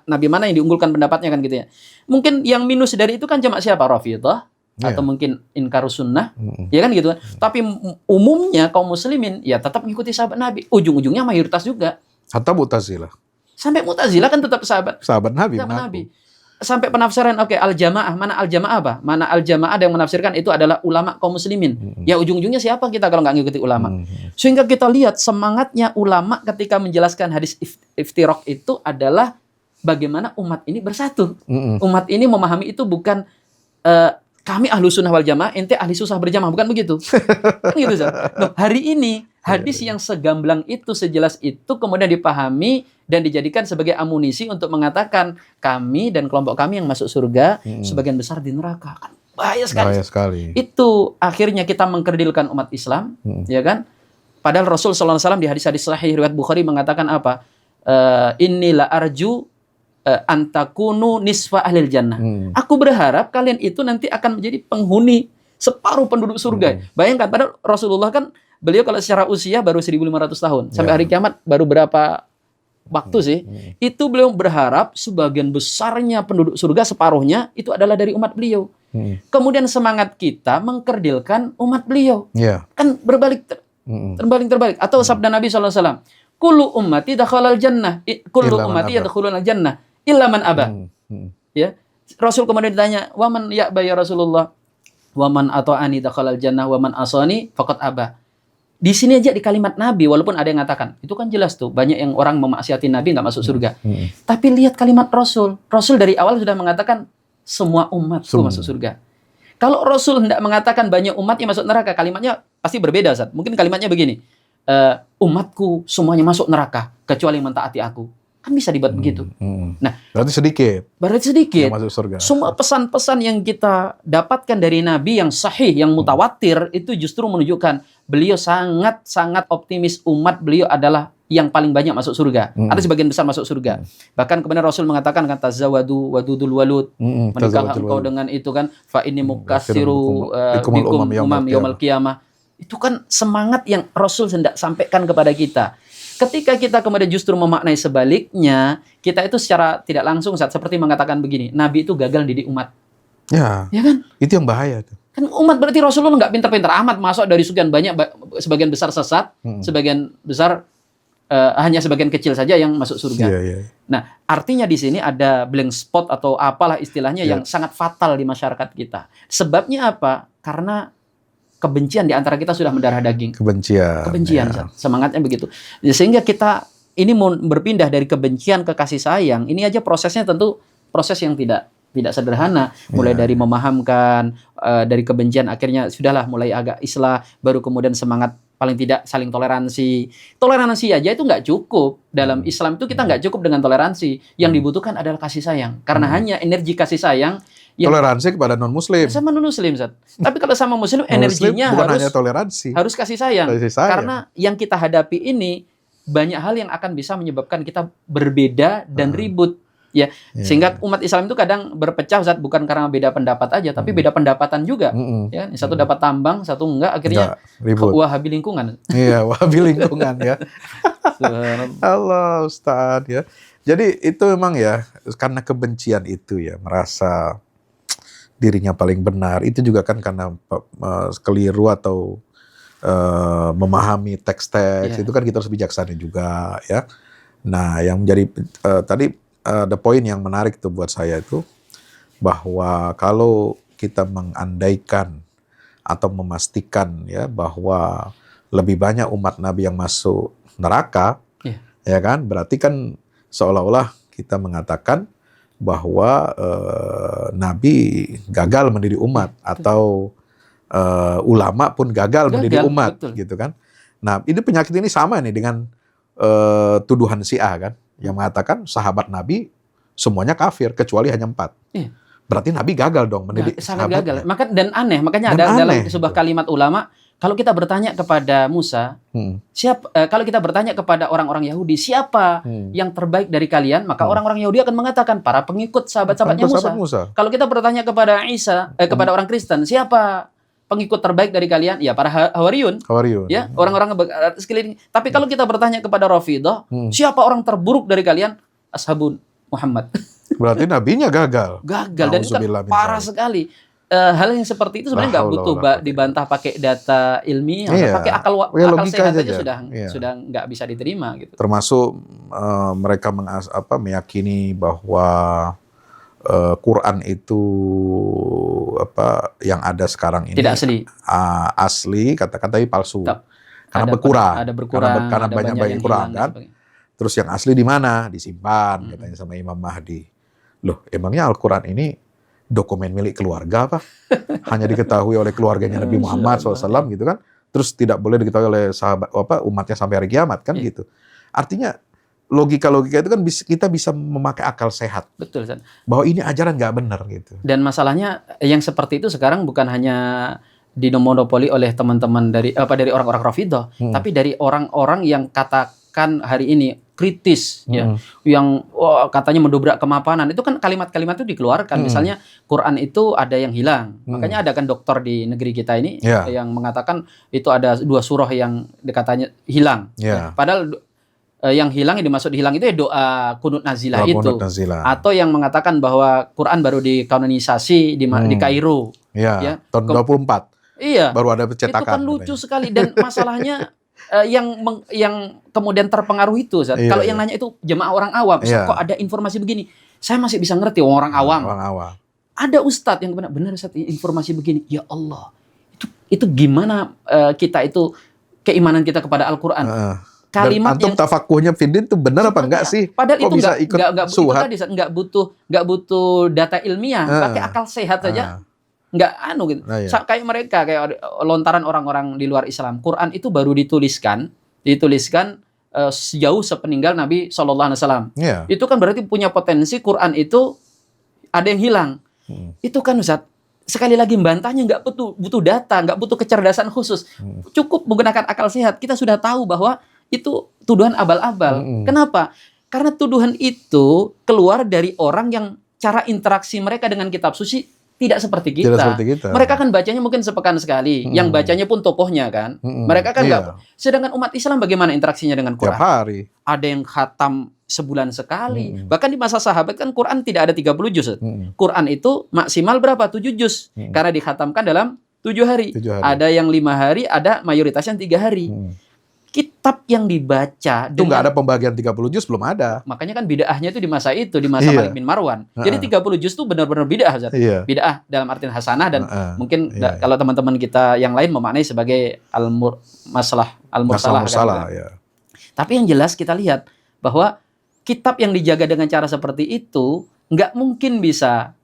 [SPEAKER 1] Nabi mana yang diunggulkan pendapatnya kan gitu ya. Mungkin yang minus dari itu kan cuma siapa? Rafidhah. Atau mungkin inkarus sunnah, ya kan gitu kan. Tapi umumnya kaum muslimin ya tetap mengikuti sahabat Nabi. Ujung-ujungnya mayoritas juga.
[SPEAKER 2] Hatta Mu'tazilah.
[SPEAKER 1] Sampai Mu'tazilah kan tetap sahabat
[SPEAKER 2] Nabi.
[SPEAKER 1] Sampai penafsiran al-jamaah, mana al-jamaah apa? Mana al-jamaah ada yang menafsirkan itu adalah ulama kaum muslimin. Ya ujung-ujungnya siapa kita kalau nggak ngikuti ulama? Sehingga kita lihat semangatnya ulama ketika menjelaskan hadis iftiraq itu adalah bagaimana umat ini bersatu. Umat ini memahami itu bukan kami ahlu sunnah wal jamaah, ente ahli susah berjamaah, bukan begitu. Gitu, nah, hari ini hadis yang segamblang itu, sejelas itu kemudian dipahami dan dijadikan sebagai amunisi untuk mengatakan kami dan kelompok kami yang masuk surga, sebagian besar di neraka. Kan bahaya sekali. Itu akhirnya kita mengkerdilkan umat Islam, ya kan? Padahal Rasul sallallahu alaihi wasallam di hadis-hadis sahih riwayat Bukhari mengatakan apa? Inilah arju antakunu nisfa ahlil jannah. Aku berharap kalian itu nanti akan menjadi penghuni separuh penduduk surga. Bayangkan, padahal Rasulullah kan beliau kalau secara usia baru 1.500 tahun. Sampai hari kiamat baru berapa waktu sih? Itu beliau berharap sebagian besarnya penduduk surga, separuhnya itu adalah dari umat beliau. Kemudian semangat kita mengkerdilkan umat beliau. Kan terbalik. Atau sabda Nabi SAW, kullu ummati dakhalal jannah, kullu ummati yadkhulunal jannah illa man aba. Ya. Rasul kemudian ditanya, "Waman ya'ba ya Rasulullah?" "Waman ata'ani dakhalal jannah wa man asani faqad aba." Di sini aja di kalimat Nabi, walaupun ada yang mengatakan, itu kan jelas tuh, banyak yang orang memaksiati Nabi nggak masuk surga. Tapi lihat kalimat Rasul. Rasul dari awal sudah mengatakan semua umatku masuk surga. Kalau Rasul hendak mengatakan banyak umat yang masuk neraka, kalimatnya pasti berbeda, Ustaz. Mungkin kalimatnya begini, umatku semuanya masuk neraka kecuali yang mentaati aku. Kan bisa dibuat begitu. Nah, berarti sedikit yang masuk surga. Semua pesan-pesan yang kita dapatkan dari Nabi yang sahih, yang mutawatir, itu justru menunjukkan beliau sangat optimis umat beliau adalah yang paling banyak masuk surga. Atau sebagian besar masuk surga. Bahkan kemudian Rasul mengatakan, kata zawadu wadudul walud. Menikahlah engkau dengan itu kan. Fa inni mukassiru bikum umam yaumal qiyamah. Itu kan semangat yang Rasul hendak sampaikan kepada kita. Ketika kita kemudian justru memaknai sebaliknya, kita itu secara tidak langsung seperti mengatakan begini, Nabi itu gagal didik umat. Ya kan? Itu yang bahaya tuh. Kan umat berarti Rasulullah nggak pintar-pintar amat, masuk dari sekian banyak, sebagian besar sesat, sebagian besar hanya sebagian kecil saja yang masuk surga. Nah, artinya di sini ada blank spot atau apalah istilahnya yang sangat fatal di masyarakat kita. Sebabnya apa? Karena kebencian di antara kita sudah mendarah daging. Kebencian, semangatnya begitu. Sehingga kita ini mau berpindah dari kebencian ke kasih sayang. Ini aja prosesnya tentu proses yang tidak sederhana. Mulai dari memahamkan, dari kebencian akhirnya sudahlah mulai agak islah, baru kemudian semangat paling tidak saling toleransi. Toleransi aja itu nggak cukup. Dalam Islam itu kita nggak cukup dengan toleransi. Yang dibutuhkan adalah kasih sayang. Karena hanya energi kasih sayang yang
[SPEAKER 2] Toleransi kepada non-muslim.
[SPEAKER 1] sama non-muslim, Ustaz. Tapi kalau sama muslim energinya
[SPEAKER 2] bukan
[SPEAKER 1] harus
[SPEAKER 2] hanya toleransi.
[SPEAKER 1] harus kasih sayang.
[SPEAKER 2] Kasih sayang.
[SPEAKER 1] Karena yang kita hadapi ini banyak hal yang akan bisa menyebabkan kita berbeda dan ribut. Ya, sehingga umat Islam itu kadang berpecah, Ustaz, bukan karena beda pendapat aja, tapi beda pendapatan juga. Ya, satu dapat tambang, satu enggak, akhirnya
[SPEAKER 2] ribut.
[SPEAKER 1] Wahabi lingkungan.
[SPEAKER 2] Iya, Wahabi lingkungan ya. Allah Ustaz ya. Jadi itu memang ya karena kebencian itu ya, merasa dirinya paling benar. Itu juga kan karena keliru atau memahami teks-teks. Itu kan kita harus bijaksana juga ya. Nah, yang menjadi tadi the point yang menarik tuh buat saya itu bahwa kalau kita mengandaikan atau memastikan ya bahwa lebih banyak umat Nabi yang masuk neraka, ya kan, berarti kan seolah-olah kita mengatakan bahwa Nabi gagal mendidik umat atau ulama pun gagal mendidik umat, gitu kan. Nah, ini penyakit ini sama nih dengan tuduhan Syiah kan, yang mengatakan sahabat Nabi semuanya kafir kecuali hanya 4. Berarti Nabi gagal dong mendidik
[SPEAKER 1] sangat gagal. Makanya ada dalam sebuah kalimat ulama, kalau kita bertanya kepada Musa, kalau kita bertanya kepada orang-orang Yahudi, siapa yang terbaik dari kalian? Maka orang-orang Yahudi akan mengatakan para pengikut sahabat-sahabatnya Musa. Kalau kita bertanya kepada kepada orang Kristen, siapa pengikut terbaik dari kalian? Ya, para Hawariyun. Ya, orang-orang sekeliling. Tapi kalau kita bertanya kepada Rafidhah, siapa orang terburuk dari kalian? Ashabun Muhammad.
[SPEAKER 2] Berarti nabinya gagal.
[SPEAKER 1] Gagal, dan itu kan parah sekali. Hal yang seperti itu sebenarnya nggak butuh dibantah pakai data ilmiah, pakai akal sehat aja sudah nggak bisa diterima gitu.
[SPEAKER 2] Termasuk mereka meyakini bahwa Quran itu yang ada sekarang ini
[SPEAKER 1] tidak
[SPEAKER 2] asli, katakan tapi palsu. Karena berkurang. Karena banyak kurang kan. Terus yang asli di mana? Disimpan katanya sama Imam Mahdi. Loh, emangnya Al-Quran ini dokumen milik keluarga apa? Hanya diketahui oleh keluarganya Nabi Muhammad SAW gitu kan? Terus tidak boleh diketahui oleh sahabat umatnya sampai hari kiamat kan gitu. Artinya logika-logika itu kan kita bisa memakai akal sehat.
[SPEAKER 1] Betul, San.
[SPEAKER 2] Bahwa ini ajaran nggak benar gitu.
[SPEAKER 1] Dan masalahnya yang seperti itu sekarang bukan hanya dimonopoli oleh teman-teman dari orang-orang Rafidhah, tapi dari orang-orang yang katakan hari ini kritis ya, yang katanya mendobrak kemapanan. Itu kan kalimat-kalimat itu dikeluarkan. Misalnya Quran itu ada yang hilang. Makanya ada kan dokter di negeri kita ini yang mengatakan itu ada 2 surah yang katanya hilang. Ya. Padahal yang hilang, yang dimaksud hilang itu ya doa kunut nazilah itu. Atau yang mengatakan bahwa Quran baru dikanonisasi di Kairo.
[SPEAKER 2] Ya. Tahun 24.
[SPEAKER 1] Iya.
[SPEAKER 2] Baru ada pencetakan.
[SPEAKER 1] Itu kan lucu sekali, dan masalahnya yang kemudian terpengaruh itu, kalau yang nanya itu jemaah orang awam, kok ada informasi begini, saya masih bisa ngerti orang awam. Ada ustadz yang benar Ustadz, informasi begini, ya Allah, itu gimana kita itu keimanan kita kepada Al-Quran? Kalimat
[SPEAKER 2] antum tafakuhnya Fiddin itu benar apa enggak sih?
[SPEAKER 1] Padahal
[SPEAKER 2] kok
[SPEAKER 1] itu
[SPEAKER 2] bisa
[SPEAKER 1] nggak butuh data ilmiah, pakai akal sehat saja. Nggak gitu. Kayak mereka, kayak lontaran orang-orang di luar Islam. Quran itu baru dituliskan sejauh sepeninggal Nabi SAW. Itu kan berarti punya potensi Quran itu ada yang hilang. Itu kan Ustaz, sekali lagi bantahnya nggak butuh data, nggak butuh kecerdasan khusus. Cukup menggunakan akal sehat. Kita sudah tahu bahwa itu tuduhan abal-abal. Kenapa? Karena tuduhan itu keluar dari orang yang cara interaksi mereka dengan kitab suci tidak seperti kita. Mereka kan bacanya mungkin sepekan sekali. Yang bacanya pun tokohnya kan. Mereka kan nggak. Sedangkan umat Islam bagaimana interaksinya dengan Quran?
[SPEAKER 2] Tiap hari.
[SPEAKER 1] Ada yang khatam sebulan sekali. Bahkan di masa sahabat kan Quran tidak ada 30 juz. Quran itu maksimal berapa? 7 juz. Karena dikhatamkan dalam 7 hari. Ada yang 5 hari, ada mayoritas yang 3 hari. Kitab yang dibaca
[SPEAKER 2] itu nggak ada pembagian 30 juz, belum ada.
[SPEAKER 1] Makanya kan bid'ahnya itu di masa Malik bin Marwan. Jadi 30 juz itu benar-benar bid'ah, bid'ah dalam artian hasanah, dan mungkin kalau teman-teman kita yang lain memaknai sebagai al-mursalah kan. Tapi yang jelas kita lihat bahwa kitab yang dijaga dengan cara seperti itu nggak mungkin bisa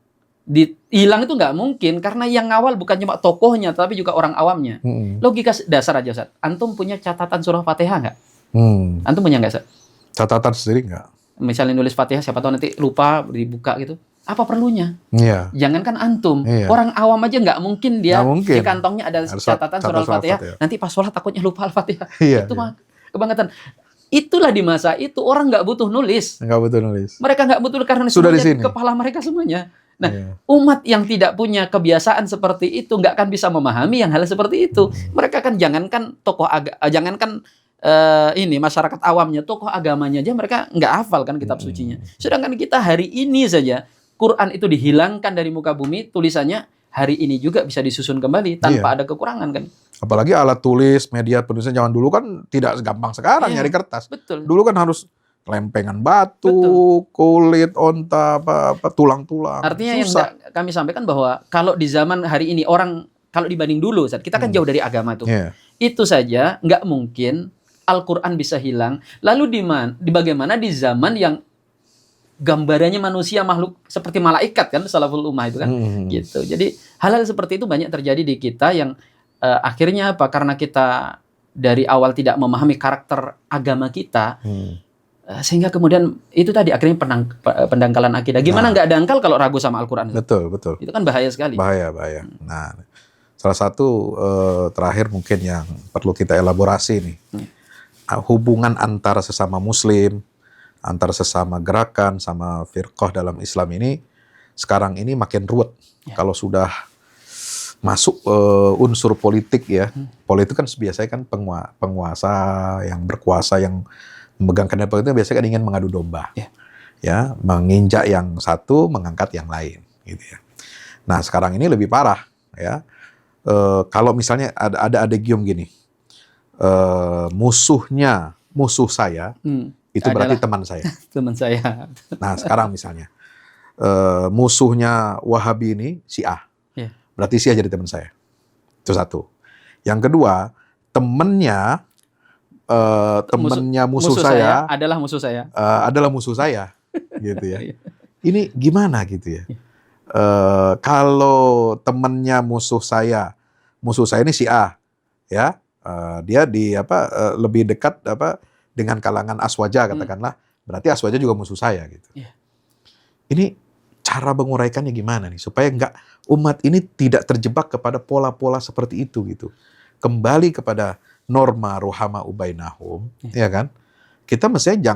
[SPEAKER 1] Hilang itu nggak mungkin karena yang ngawal bukan cuma tokohnya tapi juga orang awamnya. Logika dasar aja, Ustaz. Antum punya catatan surah Fatihah nggak? Antum punya nggak, Ustaz?
[SPEAKER 2] Catatan sendiri nggak?
[SPEAKER 1] Misalnya nulis Fatihah, siapa tahu nanti lupa dibuka gitu. Apa perlunya?
[SPEAKER 2] Iya.
[SPEAKER 1] Jangankan antum,
[SPEAKER 2] Iya.
[SPEAKER 1] orang awam aja nggak mungkin dia di kantongnya ada
[SPEAKER 2] Harus
[SPEAKER 1] catatan surah Al-Fatihah. Nanti pas sholat takutnya lupa Al-Fatihah.
[SPEAKER 2] Iya,
[SPEAKER 1] Itu mah kebangetan. Itulah di masa itu orang nggak butuh nulis.
[SPEAKER 2] Nggak butuh nulis.
[SPEAKER 1] Mereka nggak butuh karena
[SPEAKER 2] Sudah di sini.
[SPEAKER 1] kepala mereka semuanya. Nah, umat yang tidak punya kebiasaan seperti itu nggak akan bisa memahami yang hal seperti itu. Mereka kan jangankan jangankan ini masyarakat awamnya, tokoh agamanya aja mereka nggak hafal kan kitab sucinya. Sedangkan kita hari ini saja Quran itu dihilangkan dari muka bumi, tulisannya hari ini juga bisa disusun kembali tanpa ada kekurangan kan.
[SPEAKER 2] Apalagi alat tulis, media penulisan zaman dulu kan tidak segampang sekarang nyari kertas.
[SPEAKER 1] Betul.
[SPEAKER 2] Dulu kan harus lempengan batu, kulit, onta, tulang-tulang.
[SPEAKER 1] Artinya susah. Yang kami sampaikan bahwa kalau di zaman hari ini orang, kalau dibanding dulu, kita kan jauh dari agama tuh. Itu saja nggak mungkin Al-Quran bisa hilang. Lalu bagaimana di zaman yang gambarannya manusia makhluk seperti malaikat kan, salaful ummah itu kan, gitu. Jadi hal-hal seperti itu banyak terjadi di kita yang akhirnya apa? Karena kita dari awal tidak memahami karakter agama kita. Sehingga kemudian itu tadi akhirnya pendangkalan akidah. Gimana nggak dangkal kalau ragu sama Al-Quran?
[SPEAKER 2] Betul.
[SPEAKER 1] Itu kan bahaya sekali.
[SPEAKER 2] Bahaya. Nah, salah satu terakhir mungkin yang perlu kita elaborasi nih, hubungan antara sesama Muslim, antara sesama gerakan sama firqah dalam Islam ini sekarang ini makin ruwet. Kalau sudah masuk unsur politik ya, politik kan biasanya kan penguasa yang berkuasa yang memegang kendali politik biasanya kan ingin mengadu domba, ya, menginjak yang satu, mengangkat yang lain, gitu ya. Nah sekarang ini lebih parah, ya. Kalau misalnya ada adegium gini, musuh saya itu berarti teman saya.
[SPEAKER 1] Teman saya.
[SPEAKER 2] Nah sekarang misalnya musuhnya Wahabi ini si A, berarti si A jadi teman saya. Itu satu. Yang kedua, temennya musuh saya
[SPEAKER 1] adalah musuh saya.
[SPEAKER 2] Adalah musuh saya, gitu ya. Ini gimana gitu ya? Kalau temennya musuh saya ini si A, ya, dia lebih dekat dengan kalangan Aswaja katakanlah, berarti Aswaja juga musuh saya gitu. Ini cara menguraikannya gimana nih supaya umat ini tidak terjebak kepada pola-pola seperti itu gitu. Kembali kepada norma ruhama ubainahum, ya kan? Kita mestinya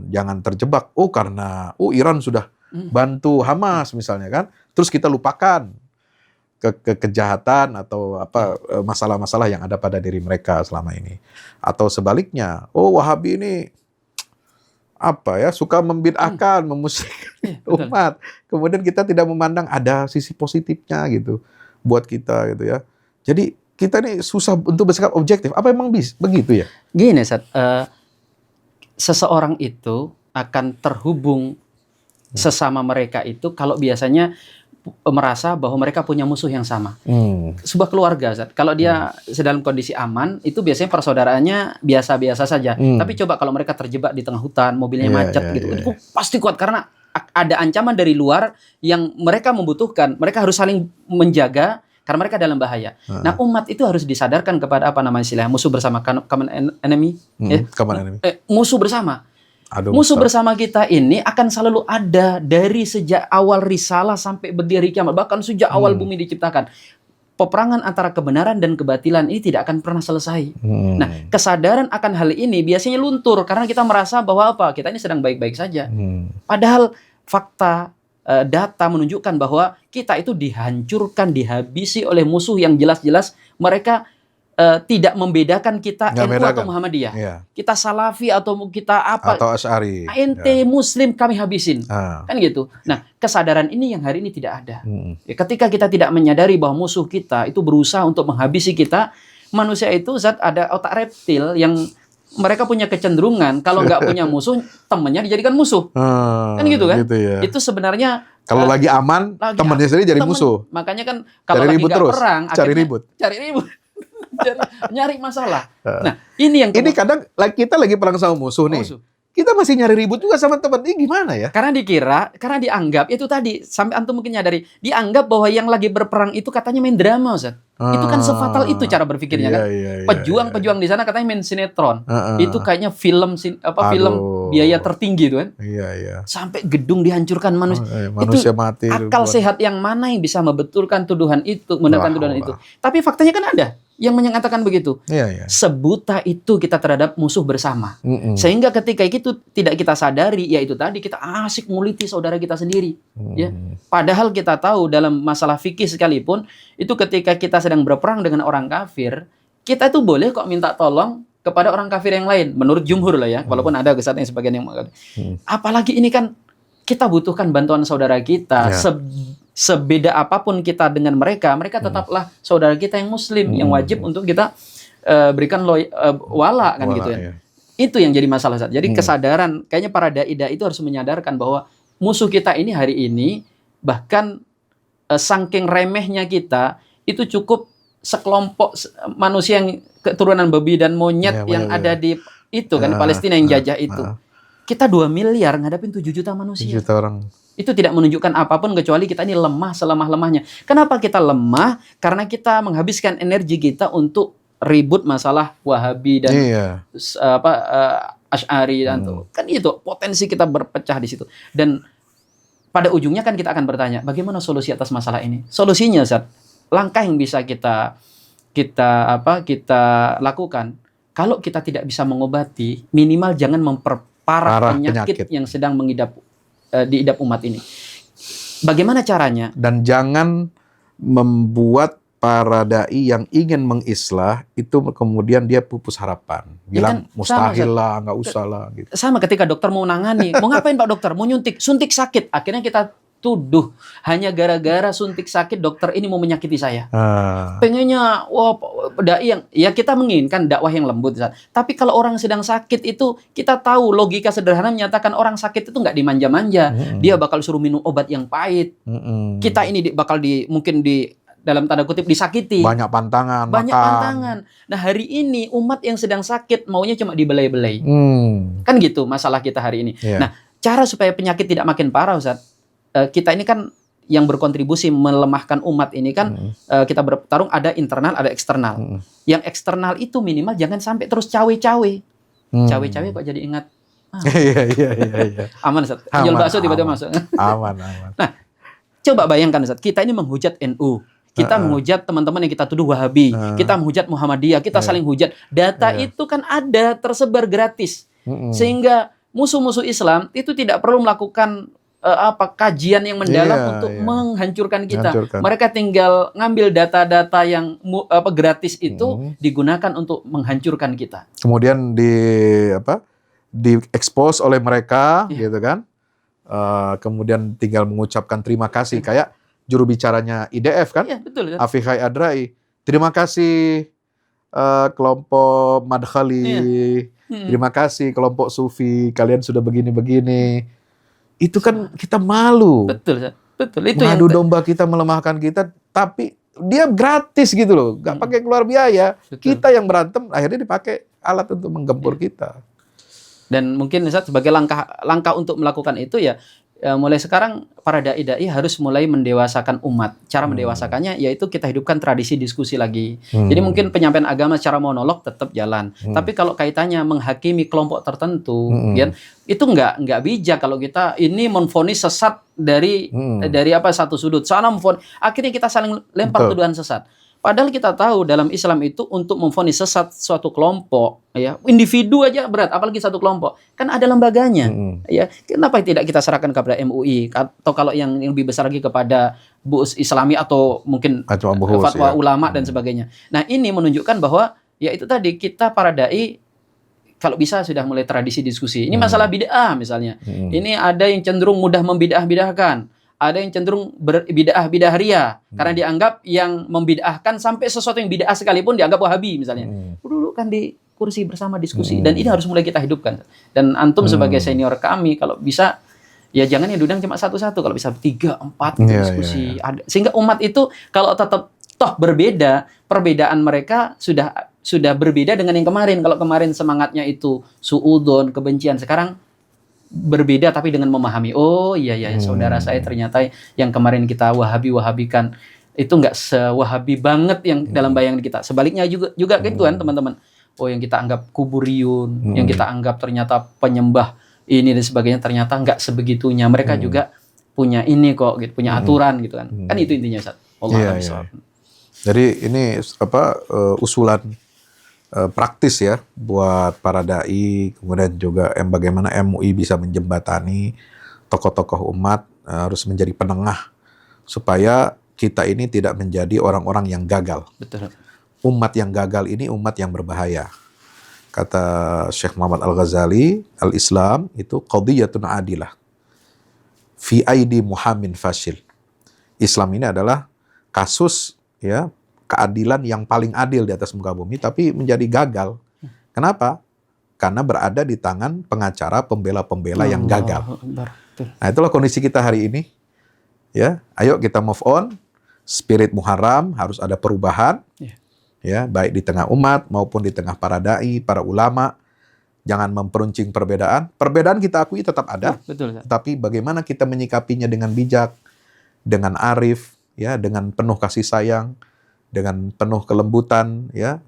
[SPEAKER 2] jangan terjebak. Karena Iran sudah bantu Hamas misalnya kan, terus kita lupakan kejahatan atau masalah-masalah yang ada pada diri mereka selama ini. Atau sebaliknya, Wahabi ini suka membid'ahkan, memusyrikan umat. Kemudian kita tidak memandang ada sisi positifnya gitu buat kita gitu ya. Jadi kita ini susah untuk bersikap objektif. Apa emang begitu ya?
[SPEAKER 1] Gini, Ustaz, seseorang itu akan terhubung sesama mereka itu kalau biasanya merasa bahwa mereka punya musuh yang sama. Sebuah keluarga, Ustaz, kalau dia sedang kondisi aman, itu biasanya persaudaraannya biasa-biasa saja. Tapi coba kalau mereka terjebak di tengah hutan, mobilnya macet itu pasti kuat karena ada ancaman dari luar yang mereka membutuhkan. Mereka harus saling menjaga karena mereka dalam bahaya. Nah, umat itu harus disadarkan kepada istilah musuh bersama, common enemy. Musuh bersama. Musuh bersama kita ini akan selalu ada dari sejak awal risalah sampai berdiri kiamat. Bahkan sejak awal bumi diciptakan. Peperangan antara kebenaran dan kebatilan ini tidak akan pernah selesai. Nah, kesadaran akan hal ini biasanya luntur karena kita merasa bahwa kita ini sedang baik-baik saja. Padahal fakta data menunjukkan bahwa kita itu dihancurkan, dihabisi oleh musuh yang jelas-jelas mereka tidak membedakan kita NU atau Muhammadiyah. Kita Salafi atau kita apa?
[SPEAKER 2] Atau Asy'ari.
[SPEAKER 1] Ente Muslim kami habisin. Kan gitu. Nah, kesadaran ini yang hari ini tidak ada. Ketika kita tidak menyadari bahwa musuh kita itu berusaha untuk menghabisi kita, manusia itu ada otak reptil yang mereka punya kecenderungan kalau nggak punya musuh, temannya dijadikan musuh. Kan gitu kan?
[SPEAKER 2] Gitu ya.
[SPEAKER 1] Itu sebenarnya
[SPEAKER 2] kalau lagi aman, temannya sendiri jadi musuh.
[SPEAKER 1] Makanya kan kalau lagi nggak perang,
[SPEAKER 2] cari ribut.
[SPEAKER 1] Nyari masalah. Nah, ini yang
[SPEAKER 2] kadang kita lagi perang sama musuh nih. kita masih nyari ribut juga sama teman. Ini gimana ya?
[SPEAKER 1] Karena dianggap, itu tadi, sampai antum mungkin nyadari, dianggap bahwa yang lagi berperang itu katanya main drama, Ustaz. Itu kan sefatal itu cara berpikirnya kan. Pejuang-pejuang di sana katanya main sinetron. Itu kayaknya film biaya tertinggi itu kan. Sampai gedung dihancurkan,
[SPEAKER 2] manusia mati.
[SPEAKER 1] Akal sehat yang mana yang bisa membetulkan tuduhan itu, menentang tuduhan itu. Tapi faktanya kan ada yang menyatakan begitu. Sebuta itu kita terhadap musuh bersama. Sehingga ketika itu tidak kita sadari, ya itu tadi, kita asik nguliti saudara kita sendiri. Ya. Padahal kita tahu dalam masalah fikih sekalipun, itu ketika kita sedang berperang dengan orang kafir, kita itu boleh kok minta tolong kepada orang kafir yang lain. Menurut jumhur lah ya, walaupun ada kesatuan sebagian yang mengatakan. Apalagi ini kan kita butuhkan bantuan saudara kita. Sebeda apapun kita dengan mereka tetaplah saudara kita yang muslim, yang wajib untuk kita berikan wala kan gitu ya. Itu yang jadi masalah. Jadi kesadaran, kayaknya para dai-dai itu harus menyadarkan bahwa musuh kita ini hari ini, bahkan saking remehnya kita, itu cukup sekelompok manusia yang keturunan babi dan monyet yang ada di itu kan, Palestina yang jajah itu. Kita 2 miliar ngadapin 7 juta manusia. 7 juta orang. Itu tidak menunjukkan apapun kecuali kita ini lemah selemah-lemahnya. Kenapa kita lemah? Karena kita menghabiskan energi kita untuk ribut masalah Wahabi dan Asy'ari dan kan itu potensi kita berpecah di situ. Dan pada ujungnya kan kita akan bertanya, bagaimana solusi atas masalah ini? Solusinya, Ustaz, langkah yang bisa kita lakukan. Kalau kita tidak bisa mengobati, minimal jangan memperparah penyakit yang sedang diidap umat ini. Bagaimana caranya?
[SPEAKER 2] Dan jangan membuat para dai yang ingin mengislah itu kemudian dia pupus harapan. Bilang mustahil lah, nggak usah lah. Gitu.
[SPEAKER 1] Sama ketika dokter mau nangani, mau ngapain Pak Dokter? Mau suntik sakit. Akhirnya kita tuduh hanya gara-gara suntik sakit dokter ini mau menyakiti saya. Pengennya dai yang ya kita menginginkan dakwah yang lembut. Tapi kalau orang sedang sakit itu kita tahu logika sederhana menyatakan orang sakit itu nggak dimanja-manja. Dia bakal suruh minum obat yang pahit. Kita ini bakal mungkin dalam tanda kutip disakiti.
[SPEAKER 2] Banyak pantangan.
[SPEAKER 1] Nah hari ini umat yang sedang sakit maunya cuma dibelai-belai. Kan gitu masalah kita hari ini. Nah cara supaya penyakit tidak makin parah, Ustaz. Kita ini kan yang berkontribusi melemahkan umat ini kan kita bertarung ada internal ada eksternal. Yang eksternal itu minimal jangan sampai terus cawe-cawe. Cawe-cawe kok jadi ingat.
[SPEAKER 2] Iya.
[SPEAKER 1] Aman, Ustaz. Jual bakso tiba-tiba masuk.
[SPEAKER 2] Aman.
[SPEAKER 1] Nah, coba bayangkan, Ustaz, kita ini menghujat NU. Kita menghujat teman-teman yang kita tuduh Wahabi. Kita menghujat Muhammadiyah. Kita saling hujat. Data itu kan ada tersebar gratis. Sehingga musuh-musuh Islam itu tidak perlu melakukan kajian yang mendalam untuk menghancurkan kita. Mereka tinggal ngambil data-data yang gratis itu digunakan untuk menghancurkan kita.
[SPEAKER 2] Kemudian diekspos oleh mereka, gitu kan? Kemudian tinggal mengucapkan terima kasih kayak juru bicaranya IDF kan?
[SPEAKER 1] Iya, betul.
[SPEAKER 2] Afiqai Adrai. Terima kasih kelompok Madkhali. Terima kasih kelompok Sufi. Kalian sudah begini-begini. Itu kan kita malu.
[SPEAKER 1] Betul. Itu
[SPEAKER 2] ngadu domba kita, melemahkan kita, tapi dia gratis gitu loh, nggak pakai keluar biaya. Betul. Kita yang berantem akhirnya dipakai alat untuk menggempur kita.
[SPEAKER 1] Dan mungkin Ustaz, sebagai langkah untuk melakukan itu ya mulai sekarang para dai-dai harus mulai mendewasakan umat. Cara mendewasakannya yaitu kita hidupkan tradisi diskusi lagi. Jadi mungkin penyampaian agama secara monolog tetap jalan. Tapi kalau kaitannya menghakimi kelompok tertentu, itu nggak bijak kalau kita ini memvonis sesat dari satu sudut. Sana akhirnya kita saling lempar tuduhan sesat. Padahal kita tahu dalam Islam itu untuk memvonis sesat suatu kelompok, ya individu aja berat, apalagi satu kelompok, kan ada lembaganya, ya. Kenapa tidak kita serahkan kepada MUI atau kalau yang lebih besar lagi kepada Bu'us Islami atau mungkin fatwa ulama dan sebagainya. Nah ini menunjukkan bahwa ya itu tadi kita para dai kalau bisa sudah mulai tradisi diskusi. Ini masalah bid'ah misalnya. Ini ada yang cenderung mudah membid'ah-bid'ahkan. Ada yang cenderung berbid'ah ria karena dianggap yang membid'ahkan sampai sesuatu yang bid'ah sekalipun dianggap Wahabi misalnya. Dulu kan di kursi bersama diskusi dan ini harus mulai kita hidupkan. Dan antum sebagai senior kami kalau bisa ya jangan yang diundang cuma satu-satu, kalau bisa 3, 4 diskusi. Ada. Sehingga umat itu kalau tetap toh berbeda, perbedaan mereka sudah berbeda dengan yang kemarin. Kalau kemarin semangatnya itu suudzon, kebencian, sekarang berbeda tapi dengan memahami. Oh iya saudara saya ternyata yang kemarin kita wahabikan itu nggak sewahabi banget yang dalam bayangan kita. Sebaliknya juga gitu kan teman-teman. Oh yang kita anggap kuburiyun, yang kita anggap ternyata penyembah ini dan sebagainya, ternyata nggak sebegitunya. Mereka juga punya ini kok, gitu, punya aturan gitu kan. Kan itu intinya, Ustaz. Allah.
[SPEAKER 2] Jadi ini usulan praktis ya buat para dai, kemudian juga bagaimana MUI bisa menjembatani tokoh-tokoh umat, harus menjadi penengah supaya kita ini tidak menjadi orang-orang yang gagal.
[SPEAKER 1] Betul.
[SPEAKER 2] Umat yang gagal ini umat yang berbahaya. Kata Syekh Muhammad Al-Ghazali, al-Islam itu qadiyatun adilah fi aidi muhammin fasil. Islam ini adalah kasus ya keadilan yang paling adil di atas muka bumi, tapi menjadi gagal. Kenapa? Karena berada di tangan pengacara pembela-pembela yang gagal. Nah, itulah kondisi kita hari ini. Ya, ayo kita move on. Spirit Muharram harus ada perubahan. Ya, baik di tengah umat maupun di tengah para dai, para ulama. Jangan memperuncing perbedaan. Perbedaan kita akui tetap ada.
[SPEAKER 1] Betul.
[SPEAKER 2] Tapi bagaimana kita menyikapinya dengan bijak, dengan arif, ya, dengan penuh kasih sayang, dengan penuh kelembutan, ya,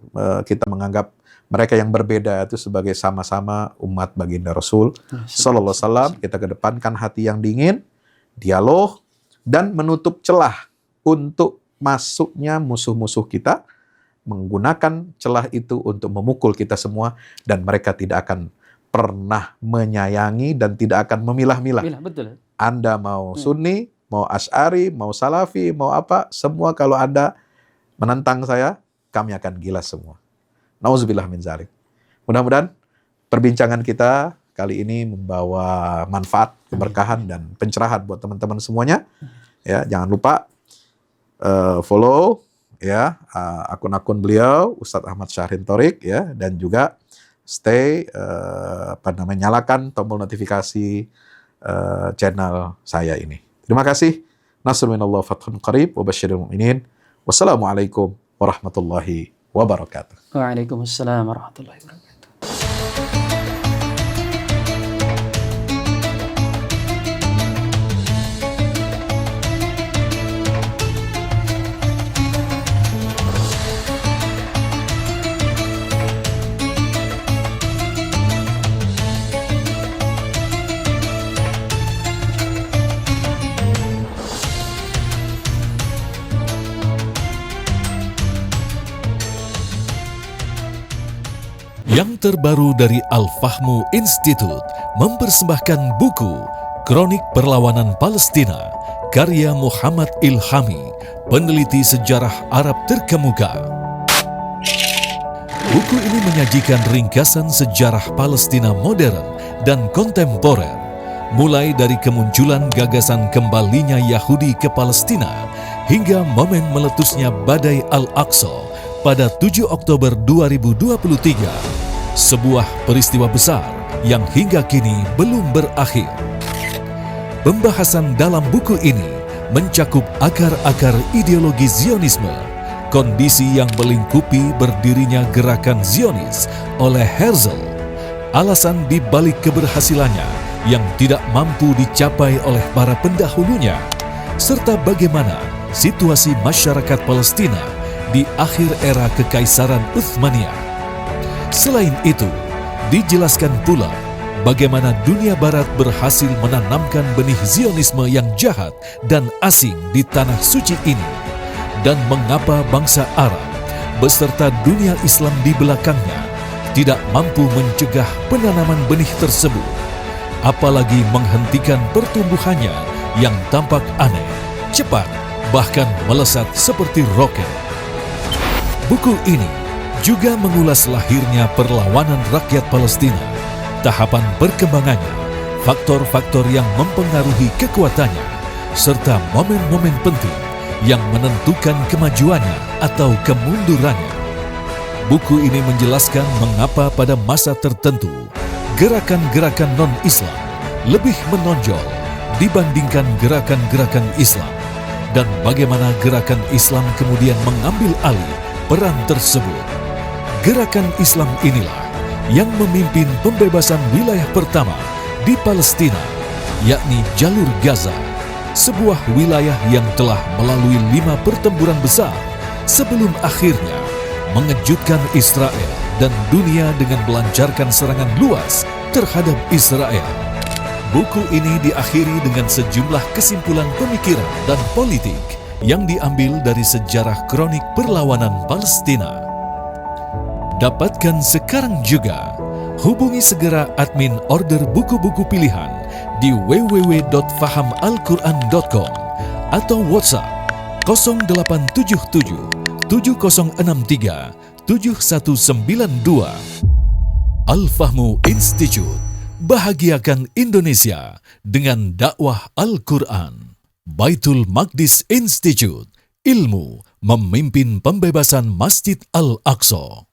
[SPEAKER 2] kita menganggap mereka yang berbeda itu sebagai sama-sama umat baginda Rasul Sallallahu Alaihi Wasallam. Kita kedepankan hati yang dingin, dialog, dan menutup celah untuk masuknya musuh-musuh kita, menggunakan celah itu untuk memukul kita semua, dan mereka tidak akan pernah menyayangi dan tidak akan memilah-milah.
[SPEAKER 1] Betul.
[SPEAKER 2] Anda mau Sunni, mau Asy'ari, mau Salafi, mau apa, semua kalau Anda menentang saya, kami akan gila semua. Nauzubillah min dzalik. Mudah-mudahan perbincangan kita kali ini membawa manfaat, keberkahan, dan pencerahan buat teman-teman semuanya. Ya, jangan lupa follow ya akun-akun beliau Ustadz Ahmad Syahrin Thorik ya, dan juga stay nyalakan tombol notifikasi channel saya ini. Terima kasih. Nasrun minallah fathun qarib wa basyiril mu'minin. Wassalamualaikum warahmatullahi wabarakatuh.
[SPEAKER 1] Waalaikumsalam warahmatullahi wabarakatuh.
[SPEAKER 3] Yang terbaru dari Al-Fahmu Institute mempersembahkan buku Kronik Perlawanan Palestina karya Muhammad Ilhami, peneliti sejarah Arab terkemuka. Buku ini menyajikan ringkasan sejarah Palestina modern dan kontemporer, mulai dari kemunculan gagasan kembalinya Yahudi ke Palestina hingga momen meletusnya badai Al-Aqsa pada 7 Oktober 2023. Sebuah peristiwa besar yang hingga kini belum berakhir. Pembahasan dalam buku ini mencakup akar-akar ideologi Zionisme, kondisi yang melingkupi berdirinya gerakan Zionis oleh Herzl, alasan dibalik keberhasilannya yang tidak mampu dicapai oleh para pendahulunya, serta bagaimana situasi masyarakat Palestina di akhir era Kekaisaran Utsmaniyah. Selain itu, dijelaskan pula bagaimana dunia barat berhasil menanamkan benih Zionisme yang jahat dan asing di tanah suci ini, dan mengapa bangsa Arab beserta dunia Islam di belakangnya tidak mampu mencegah penanaman benih tersebut, apalagi menghentikan pertumbuhannya yang tampak aneh, cepat, bahkan melesat seperti roket. Buku ini juga mengulas lahirnya perlawanan rakyat Palestina, tahapan perkembangannya, faktor-faktor yang mempengaruhi kekuatannya, serta momen-momen penting yang menentukan kemajuannya atau kemundurannya. Buku ini menjelaskan mengapa pada masa tertentu gerakan-gerakan non-Islam lebih menonjol dibandingkan gerakan-gerakan Islam, dan bagaimana gerakan Islam kemudian mengambil alih peran tersebut. Gerakan Islam inilah yang memimpin pembebasan wilayah pertama di Palestina, yakni Jalur Gaza, sebuah wilayah yang telah melalui 5 pertempuran besar sebelum akhirnya mengejutkan Israel dan dunia dengan melancarkan serangan luas terhadap Israel. Buku ini diakhiri dengan sejumlah kesimpulan pemikiran dan politik yang diambil dari sejarah kronik perlawanan Palestina. Dapatkan sekarang juga. Hubungi segera admin order buku-buku pilihan di www.fahamalquran.com atau WhatsApp 0877 7063 7192. Al-Fahmu Institute, bahagiakan Indonesia dengan dakwah Al-Quran. Baitul Maqdis Institute, ilmu memimpin pembebasan Masjid Al-Aqsa.